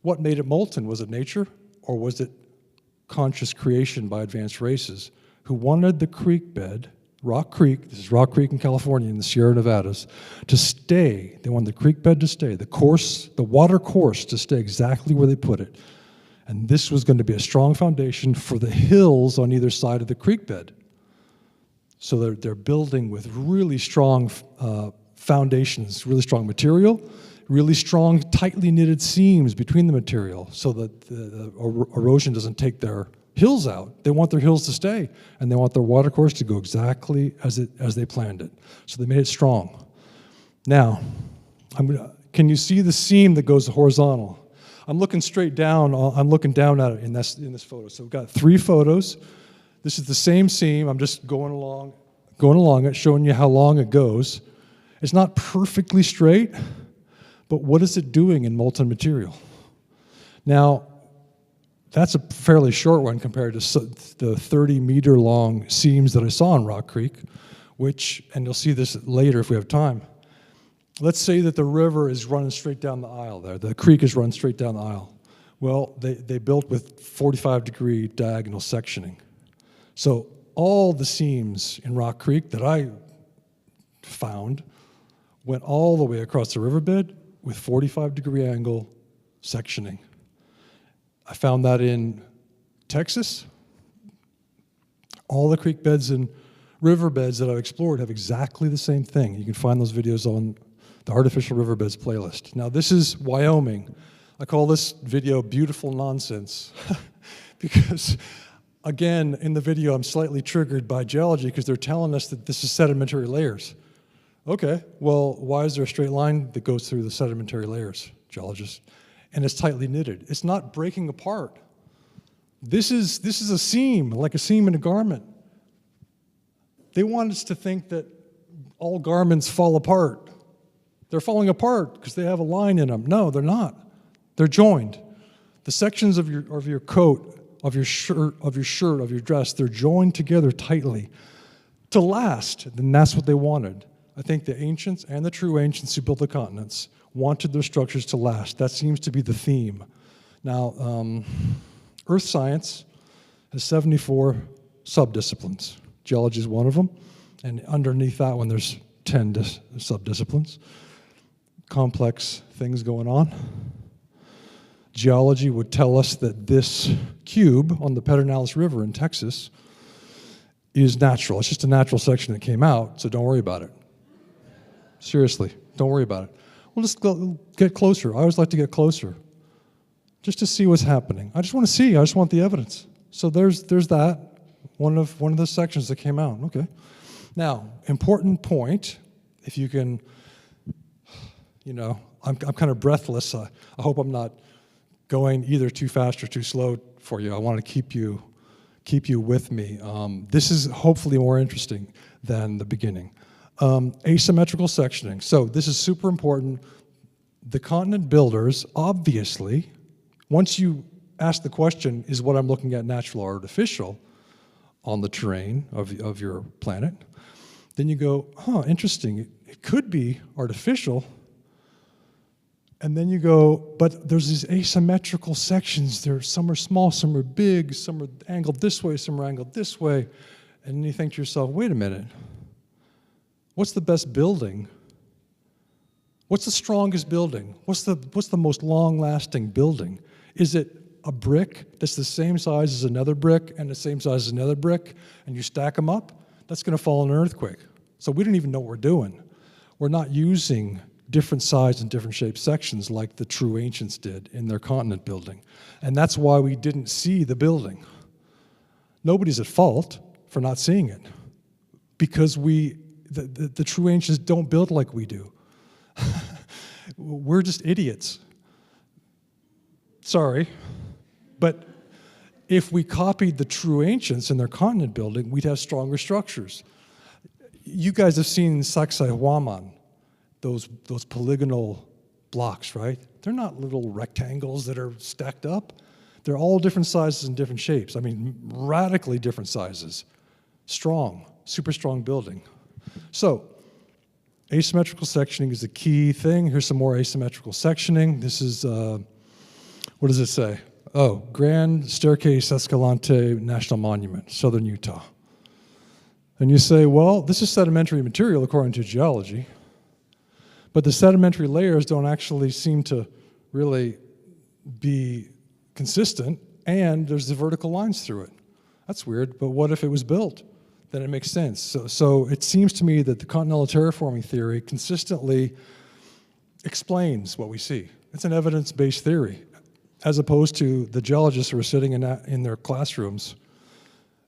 What made it molten? Was it nature, or was it conscious creation by advanced races who wanted the creek bed, Rock Creek, this is Rock Creek in California in the Sierra Nevadas, to stay. They wanted the creek bed to stay, the water course to stay exactly where they put it. And this was going to be a strong foundation for the hills on either side of the creek bed. So they're building with really strong foundations, really strong material, really strong, tightly knitted seams between the material so that the erosion doesn't take their hills out. They want their hills to stay, and they want their water course to go exactly as they planned it. So they made it strong. Now, can you see the seam that goes horizontal? I'm looking straight down. I'm looking down at it in this photo. So we've got 3 photos. This is the same seam. I'm just going along it, showing you how long it goes. It's not perfectly straight, but what is it doing in molten material? Now, that's a fairly short one compared to the 30-meter long seams that I saw in Rock Creek, which, and you'll see this later if we have time. Let's say that the river is running straight down the aisle there. The creek is running straight down the aisle. Well, they built with 45-degree diagonal sectioning. So all the seams in Rock Creek that I found went all the way across the riverbed with 45-degree angle sectioning. I found that in Texas. All the creek beds in riverbeds that I've explored have exactly the same thing. You can find those videos on the Artificial Riverbeds playlist. Now, this is Wyoming. I call this video Beautiful Nonsense because, again, in the video, I'm slightly triggered by geology because they're telling us that this is sedimentary layers. Okay, well, why is there a straight line that goes through the sedimentary layers, geologists? And it's tightly knitted. It's not breaking apart. This is a seam, like a seam in a garment. They want us to think that all garments fall apart. They're falling apart because they have a line in them. No, they're not. They're joined. The sections of your coat, of your shirt, of your dress, they're joined together tightly to last. And that's what they wanted. I think the ancients and the true ancients who built the continents wanted their structures to last. That seems to be the theme. Now, earth science has 74 subdisciplines. Geology is one of them, and underneath that one there's 10 subdisciplines. Complex things going on. Geology would tell us that this cube on the Pedernales River in Texas is natural. It's just a natural section that came out, so don't worry about it. Seriously, don't worry about it. We'll just get closer. I always like to get closer, just to see what's happening. I just want to see. I just want the evidence. So there's that, one of the sections that came out. Okay. Now, important point, if you can, I'm kind of breathless. I hope I'm not going either too fast or too slow for you. I want to keep you with me. This is hopefully more interesting than the beginning. Asymmetrical sectioning. So this is super important. The continent builders, obviously, once you ask the question, is what I'm looking at natural or artificial on the terrain of your planet, then you go, interesting, it could be artificial. And then you go, but there's these asymmetrical sections. Some are small, some are big, some are angled this way, some are angled this way. And then you think to yourself, wait a minute, what's the best building? What's the strongest building? What's the most long-lasting building? Is it a brick that's the same size as another brick and the same size as another brick, and you stack them up? That's going to fall in an earthquake. So we don't even know what we're doing. We're not using different size and different shaped sections like the true ancients did in their continent building. And that's why we didn't see the building. Nobody's at fault for not seeing it, because the true ancients don't build like we do. We're just idiots. Sorry. But if we copied the true ancients in their continent building, we'd have stronger structures. You guys have seen Sacsayhuaman, those polygonal blocks, right? They're not little rectangles that are stacked up. They're all different sizes and different shapes. I mean, radically different sizes. Strong, super strong building. So, asymmetrical sectioning is the key thing. Here's some more asymmetrical sectioning. This is, what does it say? Oh, Grand Staircase Escalante National Monument, Southern Utah. And you say, well, this is sedimentary material according to geology, but the sedimentary layers don't actually seem to really be consistent, and there's the vertical lines through it. That's weird, but what if it was built? Then it makes sense. So it seems to me that the continental terraforming theory consistently explains what we see. It's an evidence-based theory, as opposed to the geologists who are sitting in their classrooms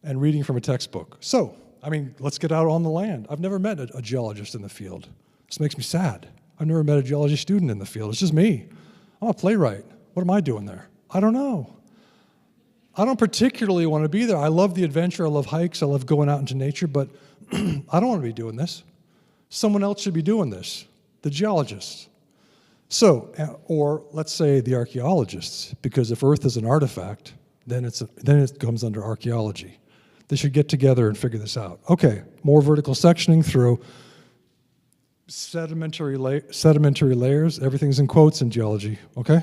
and reading from a textbook. So, I mean, let's get out on the land. I've never met a geologist in the field. This makes me sad. I've never met a geology student in the field. It's just me. I'm a playwright. What am I doing there? I don't know. I don't particularly want to be there. I love the adventure. I love hikes. I love going out into nature, but I don't want to be doing this. Someone else should be doing this, the geologists. So, or let's say the archaeologists, because if Earth is an artifact, then it comes under archaeology. They should get together and figure this out. Okay, more vertical sectioning through sedimentary layers. Everything's in quotes in geology, okay?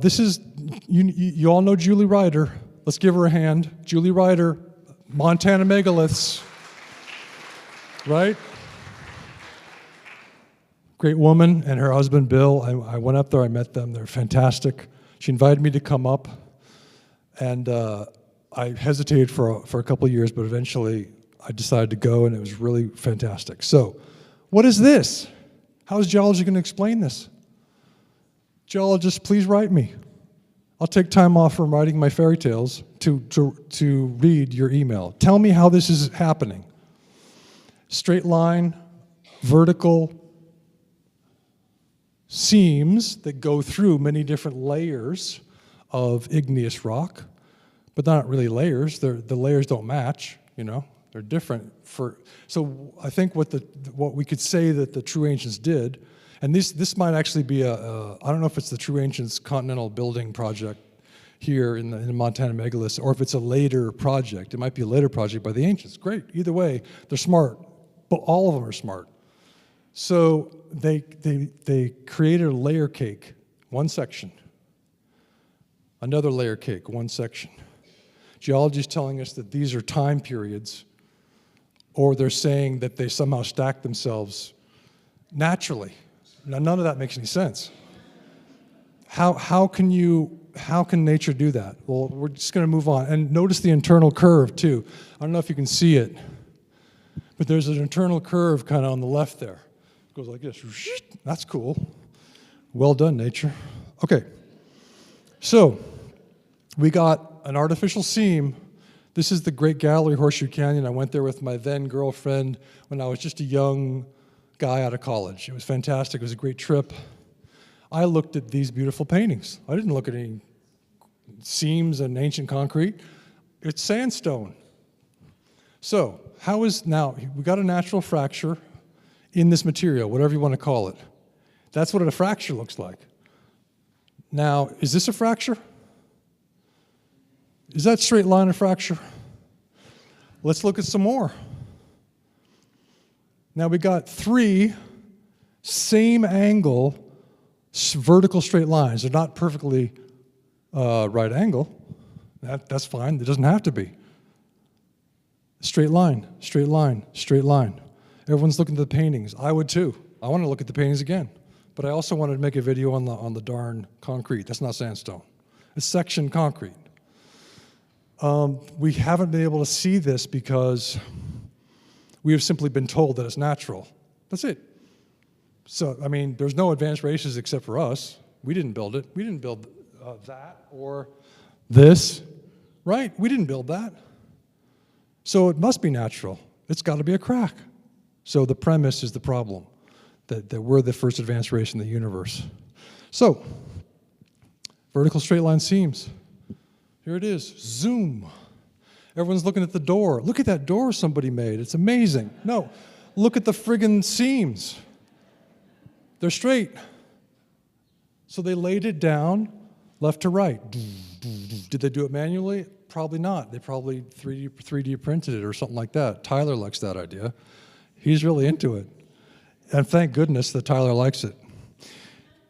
This is, you all know Julie Ryder. Let's give her a hand. Julie Ryder, Montana megaliths, right? Great woman, and her husband, Bill. I went up there, I met them. They're fantastic. She invited me to come up, and I hesitated for a couple of years, but eventually I decided to go, and it was really fantastic. So, what is this? How is geology going to explain this? Geologists, please write me. I'll take time off from writing my fairy tales to read your email. Tell me how this is happening. Straight line, vertical seams that go through many different layers of igneous rock, but they're not really layers. The layers don't match, you know. They're different. So I think what we could say that the true ancients did, and this might actually be I don't know if it's the true ancients continental building project here in the Montana megaliths, or if it's a later project. It might be a later project by the ancients. Great. Either way, they're smart, but all of them are smart. So they created a layer cake, one section. Another layer cake, one section. Geology is telling us that these are time periods, or they're saying that they somehow stack themselves naturally. Now, none of that makes any sense. How can nature do that? Well, we're just going to move on. And notice the internal curve, too. I don't know if you can see it, but there's an internal curve kind of on the left there. It goes like this. That's cool. Well done, nature. Okay. So we got an artificial seam. This is the Great Gallery, Horseshoe Canyon. I went there with my then girlfriend when I was just a young guy out of college. It was fantastic. It was a great trip. I looked at these beautiful paintings. I didn't look at any seams and ancient concrete. It's sandstone. So now we got a natural fracture in this material, whatever you want to call it. That's what a fracture looks like. Now, is this a fracture? Is that straight line a fracture? Let's look at some more. Now we got 3 same angle vertical straight lines. They're not perfectly right angle. That's fine. It doesn't have to be. Straight line, straight line, straight line. Everyone's looking at the paintings. I would too. I want to look at the paintings again. But I also wanted to make a video on the darn concrete. That's not sandstone. It's sectioned concrete. We haven't been able to see this because we have simply been told that it's natural. That's it. So, I mean, there's no advanced races except for us. We didn't build it. We didn't build that or this, right? We didn't build that. So it must be natural. It's got to be a crack. So the premise is the problem, that we're the first advanced race in the universe. So, vertical straight line seams. Here it is, zoom. Everyone's looking at the door. Look at that door somebody made, it's amazing. No, look at the friggin' seams. They're straight. So they laid it down left to right. Did they do it manually? Probably not. They probably 3D printed it or something like that. Tyler likes that idea. He's really into it. And thank goodness that Tyler likes it.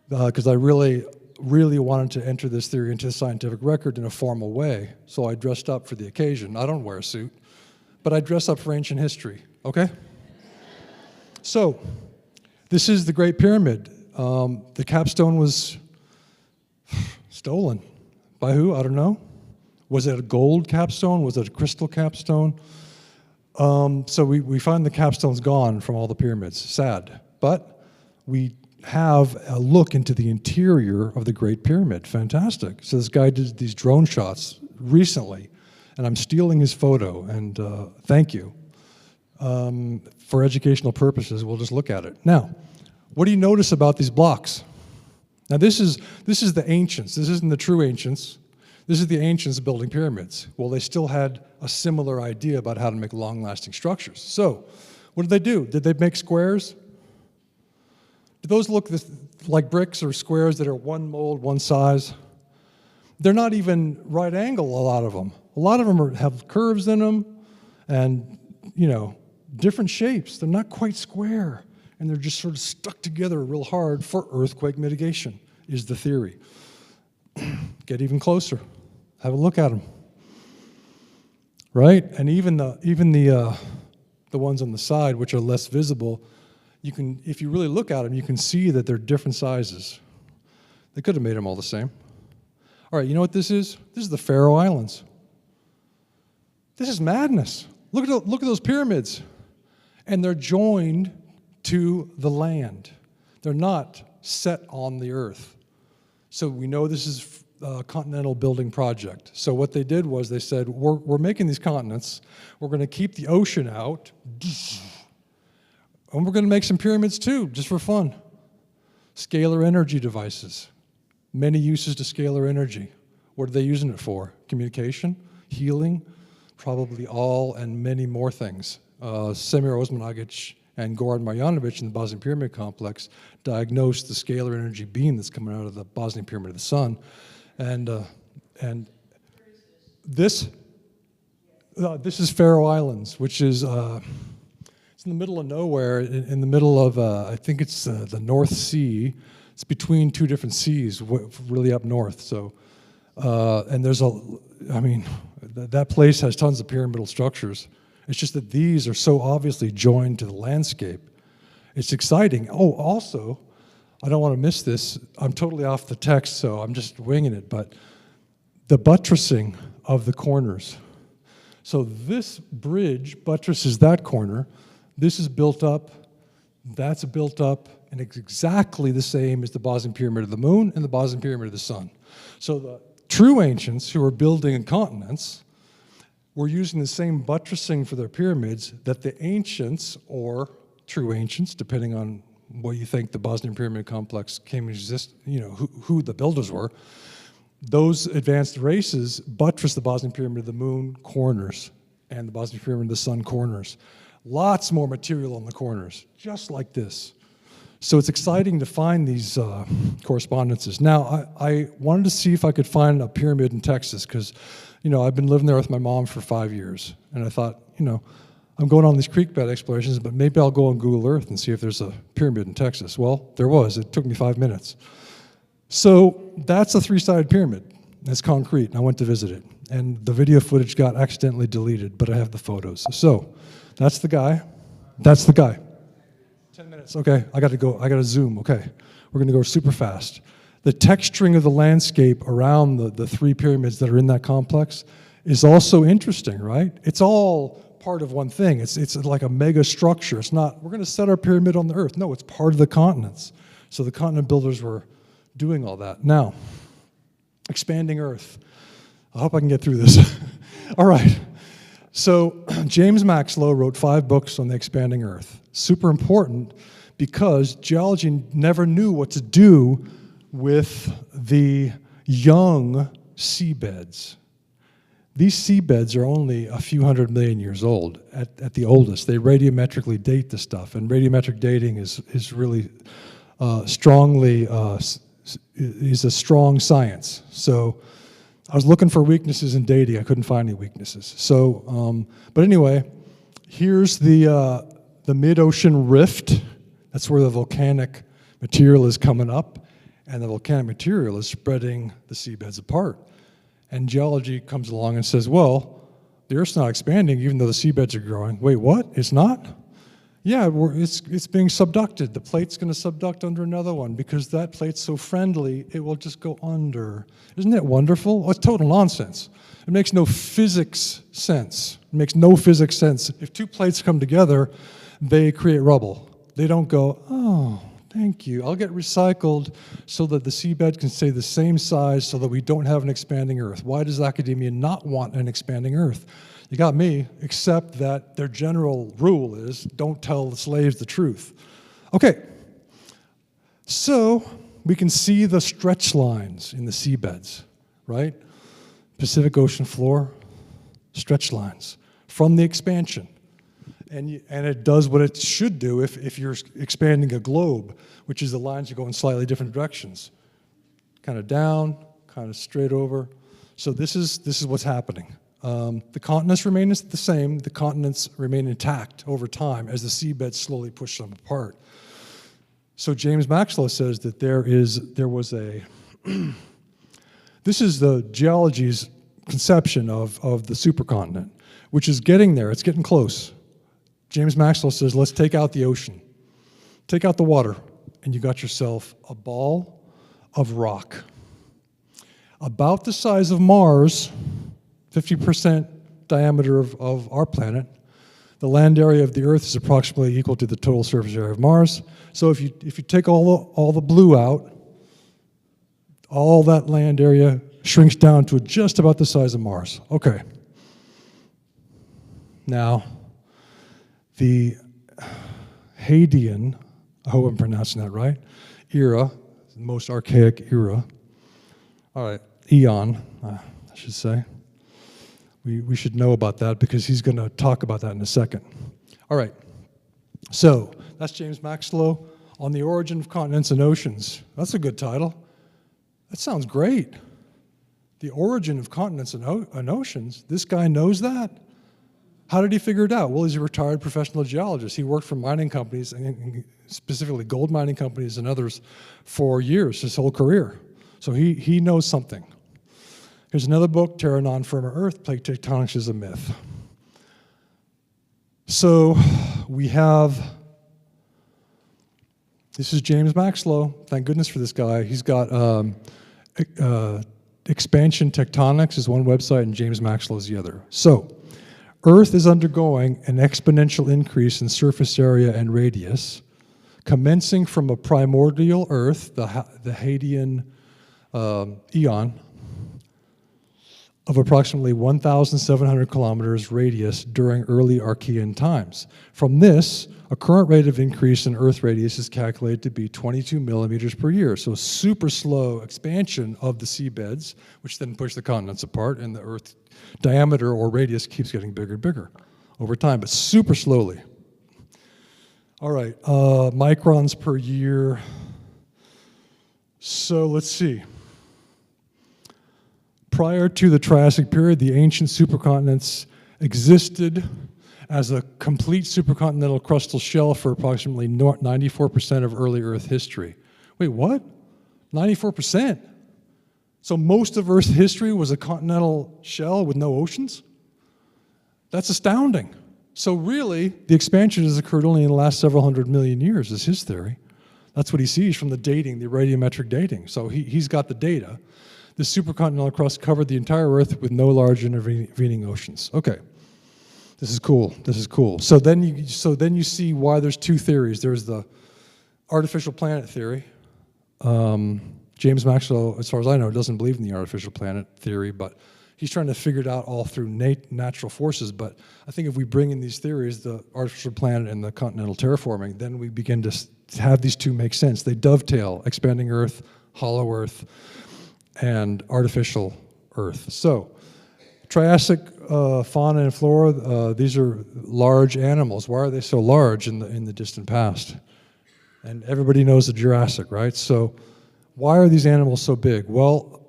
Because I really wanted to enter this theory into the scientific record in a formal way, so I dressed up for the occasion. I don't wear a suit, but I dress up for ancient history, okay? So, this is the Great Pyramid. The capstone was stolen. By who? I don't know. Was it a gold capstone? Was it a crystal capstone? So we find the capstone's gone from all the pyramids. Sad. But we have a look into the interior of the Great Pyramid. Fantastic. So this guy did these drone shots recently, and I'm stealing his photo, and thank you. For educational purposes, we'll just look at it. Now, what do you notice about these blocks? Now this is the ancients. This isn't the true ancients. This is the ancients building pyramids. Well, they still had a similar idea about how to make long-lasting structures. So, what did they do? Did they make squares? Do those look like bricks or squares that are one mold, one size? They're not even right angle, a lot of them. A lot of them have curves in them and, different shapes. They're not quite square, and they're just sort of stuck together real hard for earthquake mitigation, is the theory. Get even closer. Have a look at them. Right? And even the ones on the side, which are less visible, you can, if you really look at them, you can see that they're different sizes. They could have made them all the same. All right, you know what this is? This is the Faroe Islands. This is madness. Look at those pyramids. And they're joined to the land. They're not set on the earth. So we know this is a continental building project. So what they did was they said, we're making these continents. We're going to keep the ocean out. And we're going to make some pyramids too, just for fun. Scalar energy devices. Many uses to scalar energy. What are they using it for? Communication, healing, probably all and many more things. Semir Osmanagic and Goran Marjanovic in the Bosnian Pyramid Complex diagnosed the scalar energy beam that's coming out of the Bosnian Pyramid of the Sun. And this is Faroe Islands, which is it's in the middle of nowhere, in the middle of, I think it's the North Sea. It's between two different seas, really up north. So, and there's that place has tons of pyramidal structures. It's just that these are so obviously joined to the landscape. It's exciting. Oh, also, I don't want to miss this. I'm totally off the text, so I'm just winging it, but the buttressing of the corners. So this bridge buttresses that corner. This is built up, that's built up, and it's exactly the same as the Bosnian Pyramid of the Moon and the Bosnian Pyramid of the Sun. So the true ancients who were building continents were using the same buttressing for their pyramids that the ancients, or true ancients, depending on what you think the Bosnian Pyramid Complex came to exist, who the builders were, those advanced races buttress the Bosnian Pyramid of the Moon corners and the Bosnian Pyramid of the Sun corners. Lots more material on the corners, just like this. So it's exciting to find these correspondences. Now, I wanted to see if I could find a pyramid in Texas, because I've been living there with my mom for 5 years, and I thought, I'm going on these creek bed explorations, but maybe I'll go on Google Earth and see if there's a pyramid in Texas. Well, there was. It took me 5 minutes. So that's a three-sided pyramid. It's concrete, and I went to visit it. And the video footage got accidentally deleted, but I have the photos. So that's the guy. That's the guy. 10 minutes. Okay, I got to go. I got to zoom. Okay, we're going to go super fast. The texturing of the landscape around the three pyramids that are in that complex is also interesting, right? It's all part of one thing. It's like a mega structure. It's not, we're going to set our pyramid on the earth. No, it's part of the continents. So the continent builders were doing all that. Now, expanding earth. I hope I can get through this. All right. So James Maxlow wrote 5 books on the expanding earth. Super important because geology never knew what to do with the young seabeds. These seabeds are only a few 100 million years old at the oldest. They radiometrically date the stuff, and radiometric dating is really strongly is a strong science. So I was looking for weaknesses in dating. I couldn't find any weaknesses. So, but anyway, here's the mid-ocean rift. That's where the volcanic material is coming up, and the volcanic material is spreading the seabeds apart. And geology comes along and says, well, the Earth's not expanding even though the seabeds are growing. Wait, what? It's not? Yeah, it's being subducted. The plate's going to subduct under another one because that plate's so friendly, it will just go under. Isn't that wonderful? Well, it's total nonsense. It makes no physics sense. It makes no physics sense. If 2 plates come together, they create rubble. They don't go, oh, thank you. I'll get recycled so that the seabed can stay the same size so that we don't have an expanding Earth. Why does academia not want an expanding Earth? You got me, except that their general rule is don't tell the slaves the truth. Okay, so we can see the stretch lines in the seabeds, right? Pacific Ocean floor, stretch lines from the expansion. And it does what it should do if you're expanding a globe, which is the lines are going slightly different directions. Kind of down, kind of straight over. So this is what's happening. The continents remain the same. The continents remain intact over time as the seabed slowly push them apart. So James Maxlow says that there was a, this is the geology's conception of the supercontinent, which is getting there. It's getting close. James Maxlow says, let's take out the ocean. Take out the water, and you got yourself a ball of rock. About the size of Mars, 50% diameter of our planet, The land area of the Earth is approximately equal to the total surface area of Mars. So if you take all the blue out, all that land area shrinks down to just about the size of Mars. Okay. Now, the Hadean, I hope I'm pronouncing that right, era, the most archaic era, all right, eon, I should say. We should know about that because he's going to talk about that in a second. All right, so that's James Maxlow on the origin of continents and oceans. That's a good title. That sounds great. The origin of continents and oceans. This guy knows that? How did he figure it out? Well, he's a retired professional geologist. He worked for mining companies, and specifically gold mining companies and others, for years, his whole career. So he knows something. Here's another book, Terra Non-Firma Earth, Plate Tectonics is a Myth. So we have, this is James Maxlow. Thank goodness for this guy. He's got Expansion Tectonics is one website and James Maxlow is the other. So Earth is undergoing an exponential increase in surface area and radius, commencing from a primordial Earth, the Hadean eon, of approximately 1,700 kilometers radius during early Archean times. From this, a current rate of increase in Earth radius is calculated to be 22 millimeters per year. So super slow expansion of the seabeds, which then push the continents apart, and the Earth diameter or radius keeps getting bigger and bigger over time, but super slowly. All right, microns per year. So let's see. Prior to the Triassic period, the ancient supercontinents existed as a complete supercontinental crustal shell for approximately 94% of early Earth history. Wait, what? 94%? So most of Earth's history was a continental shell with no oceans? That's astounding. So really, the expansion has occurred only in the last several hundred million years, is his theory. That's what he sees from the dating, the radiometric dating. So he's got the data. The supercontinental crust covered the entire Earth with no large intervening oceans. Okay, this is cool. This is cool. So then you see why there's two theories. There's the artificial planet theory. James Maxwell, as far as I know, doesn't believe in the artificial planet theory, but he's trying to figure it out all through natural forces. But I think if we bring in these theories, the artificial planet and the continental terraforming, then we begin to have these two make sense. They dovetail: expanding Earth, hollow Earth, and artificial Earth. So, Triassic fauna and flora, these are large animals. Why are they so large in the distant past? And everybody knows the Jurassic, right? So, why are these animals so big? Well,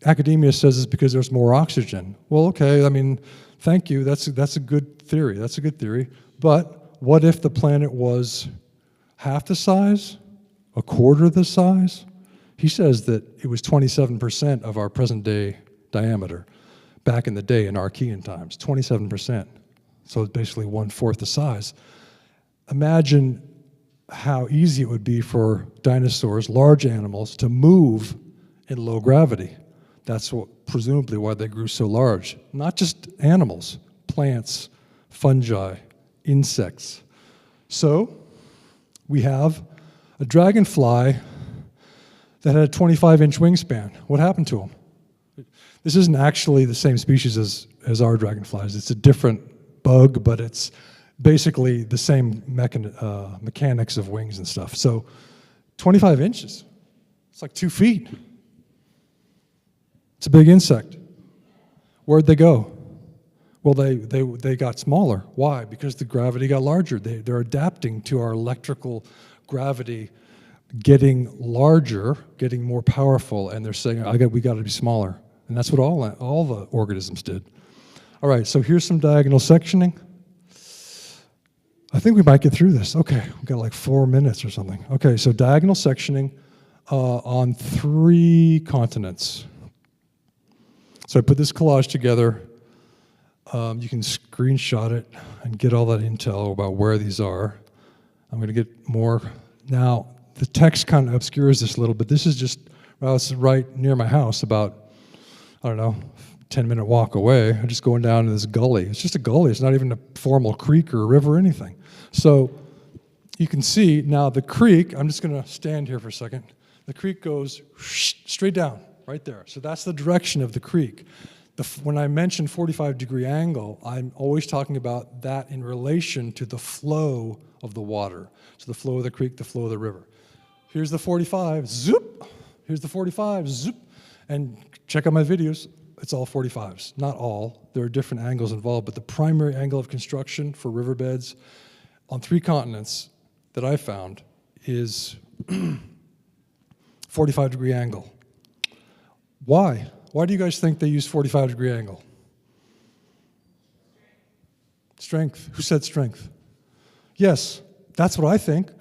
academia says it's because there's more oxygen. Well, okay, I mean, thank you. That's a good theory. That's a good theory. But what if the planet was half the size, a quarter the size? He says that it was 27% of our present day diameter back in the day in Archean times, 27%. So it's basically 1/4 the size. Imagine how easy it would be for dinosaurs, large animals, to move in low gravity. That's presumably why they grew so large. Not just animals, plants, fungi, insects. So we have a dragonfly that had a 25-inch wingspan. What happened to him? This isn't actually the same species as our dragonflies. It's a different bug, but it's basically the same mechanics of wings and stuff. So 25 inches, it's like 2 feet. It's a big insect. Where'd they go? Well, they got smaller. Why? Because the gravity got larger. They're adapting to our electrical gravity getting larger, getting more powerful, and they're saying, we got to be smaller. And that's what all the organisms did. All right, so here's some diagonal sectioning. I think we might get through this. Okay, we've got like 4 minutes or something. Okay, so diagonal sectioning on 3 continents. So I put this collage together. You can screenshot it and get all that intel about where these are. I'm going to get more. Now, the text kind of obscures this a little bit. This is just, well, it's right near my house, about, I don't know, 10-minute walk away. I'm just going down to this gully. It's just a gully. It's not even a formal creek or a river or anything. So you can see now the creek, I'm just going to stand here for a second. The creek goes straight down right there. So that's the direction of the creek. When I mention 45-degree angle, I'm always talking about that in relation to the flow of the water. So the flow of the creek, the flow of the river. Here's the 45, zoop. Here's the 45, zoop. And check out my videos. It's all 45s. Not all. There are different angles involved, but the primary angle of construction for riverbeds on 3 continents that I found is 45-degree angle. Why? Why do you guys think they use 45-degree angle? Strength. Who said strength? Yes, that's what I think.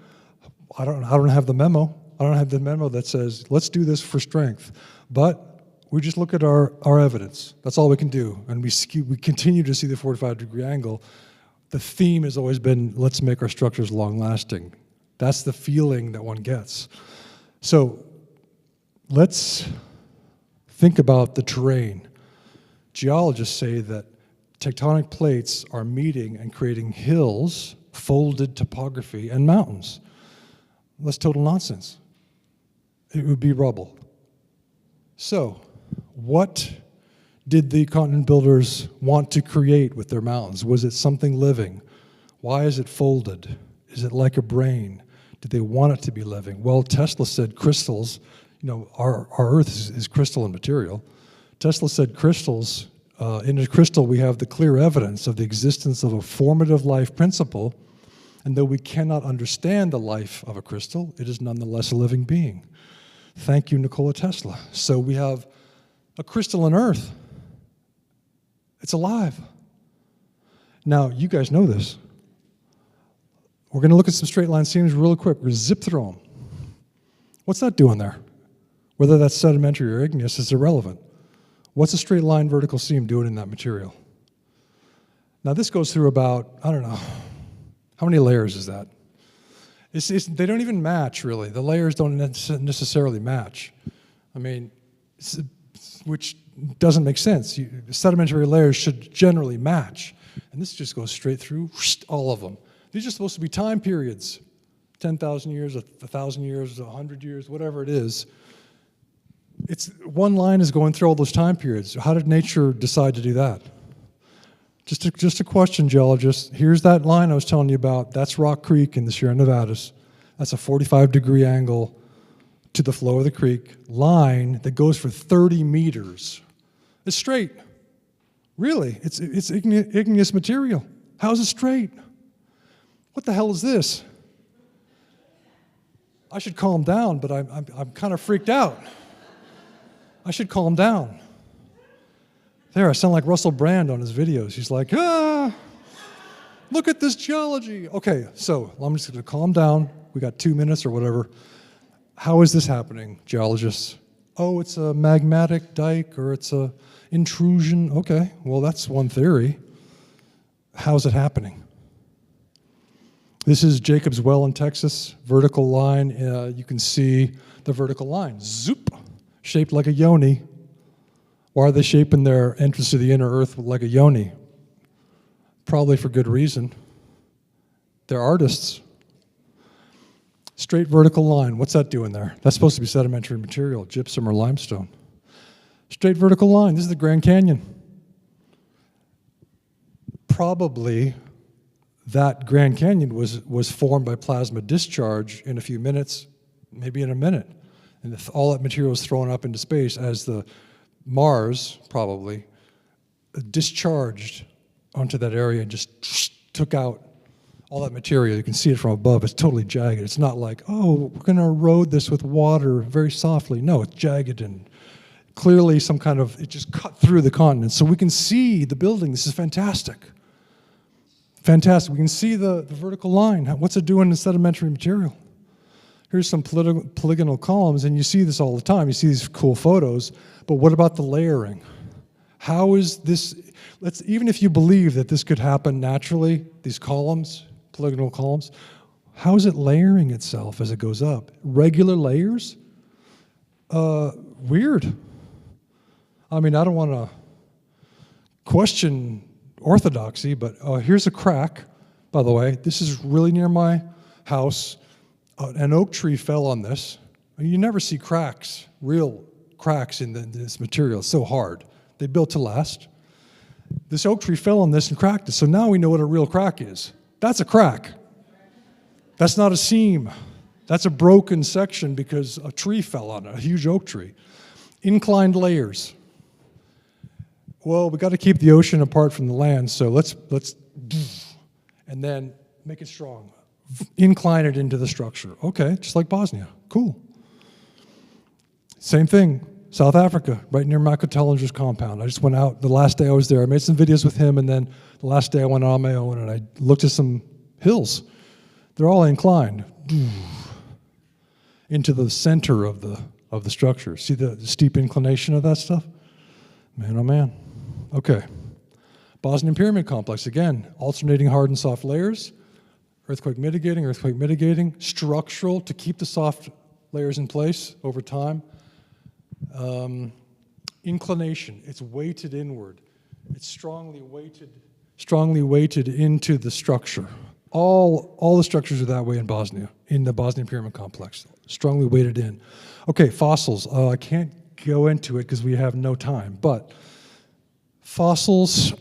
I don't have the memo. I don't have the memo that says, let's do this for strength. But we just look at our evidence. That's all we can do. And we continue to see the 45-degree angle. The theme has always been, let's make our structures long-lasting. That's the feeling that one gets. So let's think about the terrain. Geologists say that tectonic plates are meeting and creating hills, folded topography, and mountains. That's total nonsense. It would be rubble. So, what did the continent builders want to create with their mountains? Was it something living? Why is it folded? Is it like a brain? Did they want it to be living? Well, Tesla said crystals. You know, our Earth is crystalline material. Tesla said crystals, in a crystal we have the clear evidence of the existence of a formative life principle, and though we cannot understand the life of a crystal, it is nonetheless a living being. Thank you, Nikola Tesla. So we have a crystalline Earth. It's alive. Now, you guys know this. We're going to look at some straight line seams real quick. We're going to zip through them. What's that doing there? Whether that's sedimentary or igneous is irrelevant. What's a straight line vertical seam doing in that material? Now this goes through about, I don't know, how many layers is that? They don't even match, really. The layers don't necessarily match. I mean, which doesn't make sense. Sedimentary layers should generally match. And this just goes straight through all of them. These are supposed to be time periods. 10,000 years, 1,000 years, 100 years, whatever it is. One line is going through all those time periods. How did nature decide to do that? Just a question, geologists. Here's that line I was telling you about. That's Rock Creek in the Sierra Nevadas. That's a 45-degree angle to the flow of the creek line that goes for 30 meters. It's straight. Really, it's igneous material. How is it straight? What the hell is this? I should calm down, but I'm kind of freaked out. I should calm down. There, I sound like Russell Brand on his videos. He's like, look at this geology. Okay, so I'm just going to calm down. We got 2 minutes or whatever. How is this happening, geologists? Oh, it's a magmatic dike or it's a intrusion. Okay, well, that's one theory. How's it happening? This is Jacob's Well in Texas, vertical line. You can see the vertical line, zoop, shaped like a yoni. Why are they shaping their entrance to the inner earth like a yoni? Probably for good reason. They're artists. Straight vertical line, what's that doing there? That's supposed to be sedimentary material, gypsum or limestone. Straight vertical line, this is the Grand Canyon. Probably that Grand Canyon was formed by plasma discharge in a few minutes, maybe in a minute. And all that material was thrown up into space as the Mars, probably, discharged onto that area and just took out all that material. You can see it from above. It's totally jagged. It's not like, oh, we're going to erode this with water very softly. No, it's jagged and clearly some kind of, it just cut through the continent. So we can see the building. This is fantastic. Fantastic. We can see the vertical line. What's it doing in sedimentary material? Here's some polygonal columns, and you see this all the time. You see these cool photos, but what about the layering? How is this, even if you believe that this could happen naturally, these columns, polygonal columns, how is it layering itself as it goes up? Regular layers? Weird. I mean, I don't want to question orthodoxy, but here's a crack, by the way. This is really near my house. An oak tree fell on this. You never see cracks, real cracks in this material. It's so hard. They built to last. This oak tree fell on this and cracked it, so now we know what a real crack is. That's a crack. That's not a seam. That's a broken section because a tree fell on it, a huge oak tree. Inclined layers. Well, we got to keep the ocean apart from the land, so let's and then make it strong. Incline it into the structure. Okay, just like Bosnia. Cool. Same thing, South Africa, right near Michael Tellinger's compound. I just went out the last day I was there. I made some videos with him, and then the last day I went on my own, and I looked at some hills. They're all inclined into the center of the structure. See the steep inclination of that stuff? Man, oh man. Okay. Bosnian Pyramid Complex, again, alternating hard and soft layers, earthquake mitigating, structural to keep the soft layers in place over time. Inclination, it's weighted inward. It's strongly weighted into the structure. All the structures are that way in Bosnia, in the Bosnian Pyramid Complex, strongly weighted in. Okay, fossils. I can't go into it because we have no time, but fossils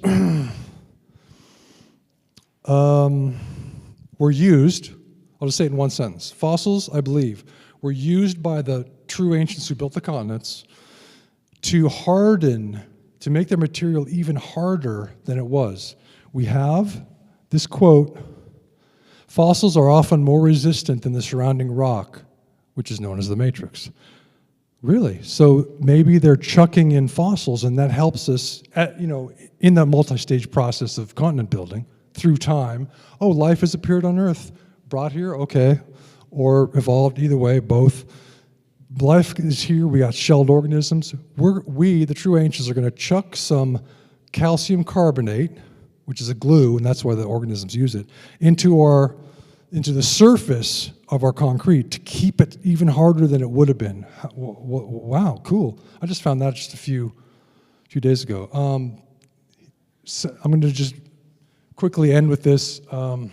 were used, I'll just say it in one sentence. Fossils, I believe, were used by the true ancients who built the continents to harden, to make their material even harder than it was. We have this quote, fossils are often more resistant than the surrounding rock, which is known as the matrix. Really? So maybe they're chucking in fossils, and that helps us, in the multi-stage process of continent building through time. Oh, life has appeared on Earth, brought here, okay, or evolved. Either way, both. Life is here. We got shelled organisms. We, the true ancients, are going to chuck some calcium carbonate, which is a glue, and that's why the organisms use it, into the surface of our concrete to keep it even harder than it would have been. Wow, cool. I just found that just a few days ago. So I'm going to just quickly end with this. On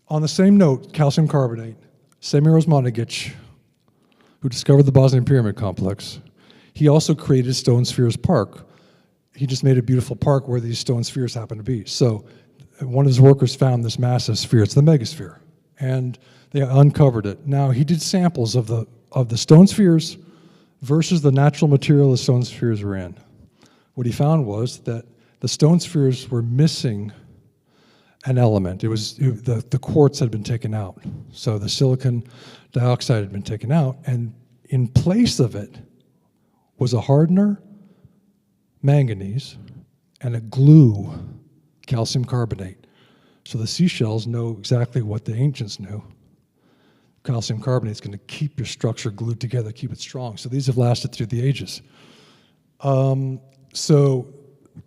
the same note, calcium carbonate, Semir Osmanagic, who discovered the Bosnian Pyramid Complex, he also created Stone Spheres Park. He just made a beautiful park where these stone spheres happen to be. So one of his workers found this massive sphere, it's the megasphere, and they uncovered it. Now, he did samples of the stone spheres versus the natural material the stone spheres were in. What he found was that the stone spheres were missing an element. The quartz had been taken out. So the silicon dioxide had been taken out, and in place of it was a hardener, manganese, and a glue, calcium carbonate. So the seashells know exactly what the ancients knew. Calcium carbonate is going to keep your structure glued together, keep it strong. So these have lasted through the ages. So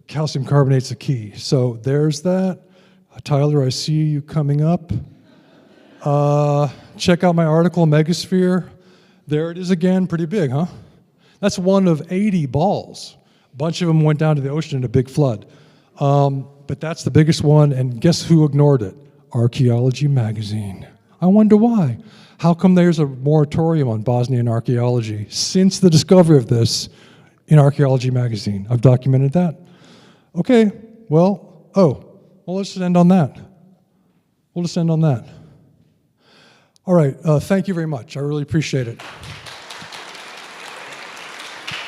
calcium carbonate's a key. So there's that. Tyler, I see you coming up. Check out my article, Megasphere. There it is again, pretty big, huh? That's one of 80 balls. A bunch of them went down to the ocean in a big flood. But that's the biggest one, and guess who ignored it? Archaeology Magazine. I wonder why. How come there's a moratorium on Bosnian archaeology since the discovery of this in Archaeology Magazine? I've documented that. Okay, well, let's just end on that. We'll just end on that. All right, thank you very much. I really appreciate it.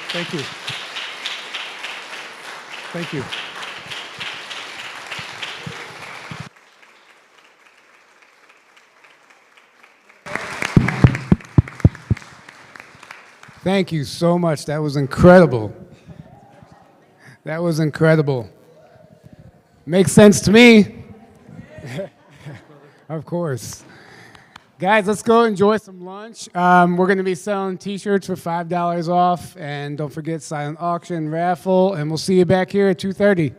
Thank you. Thank you. Thank you so much. That was incredible. That was incredible. Makes sense to me. Of course. Guys, let's go enjoy some lunch. We're going to be selling T-shirts for $5 off. And don't forget silent auction, raffle, and we'll see you back here at 2:30.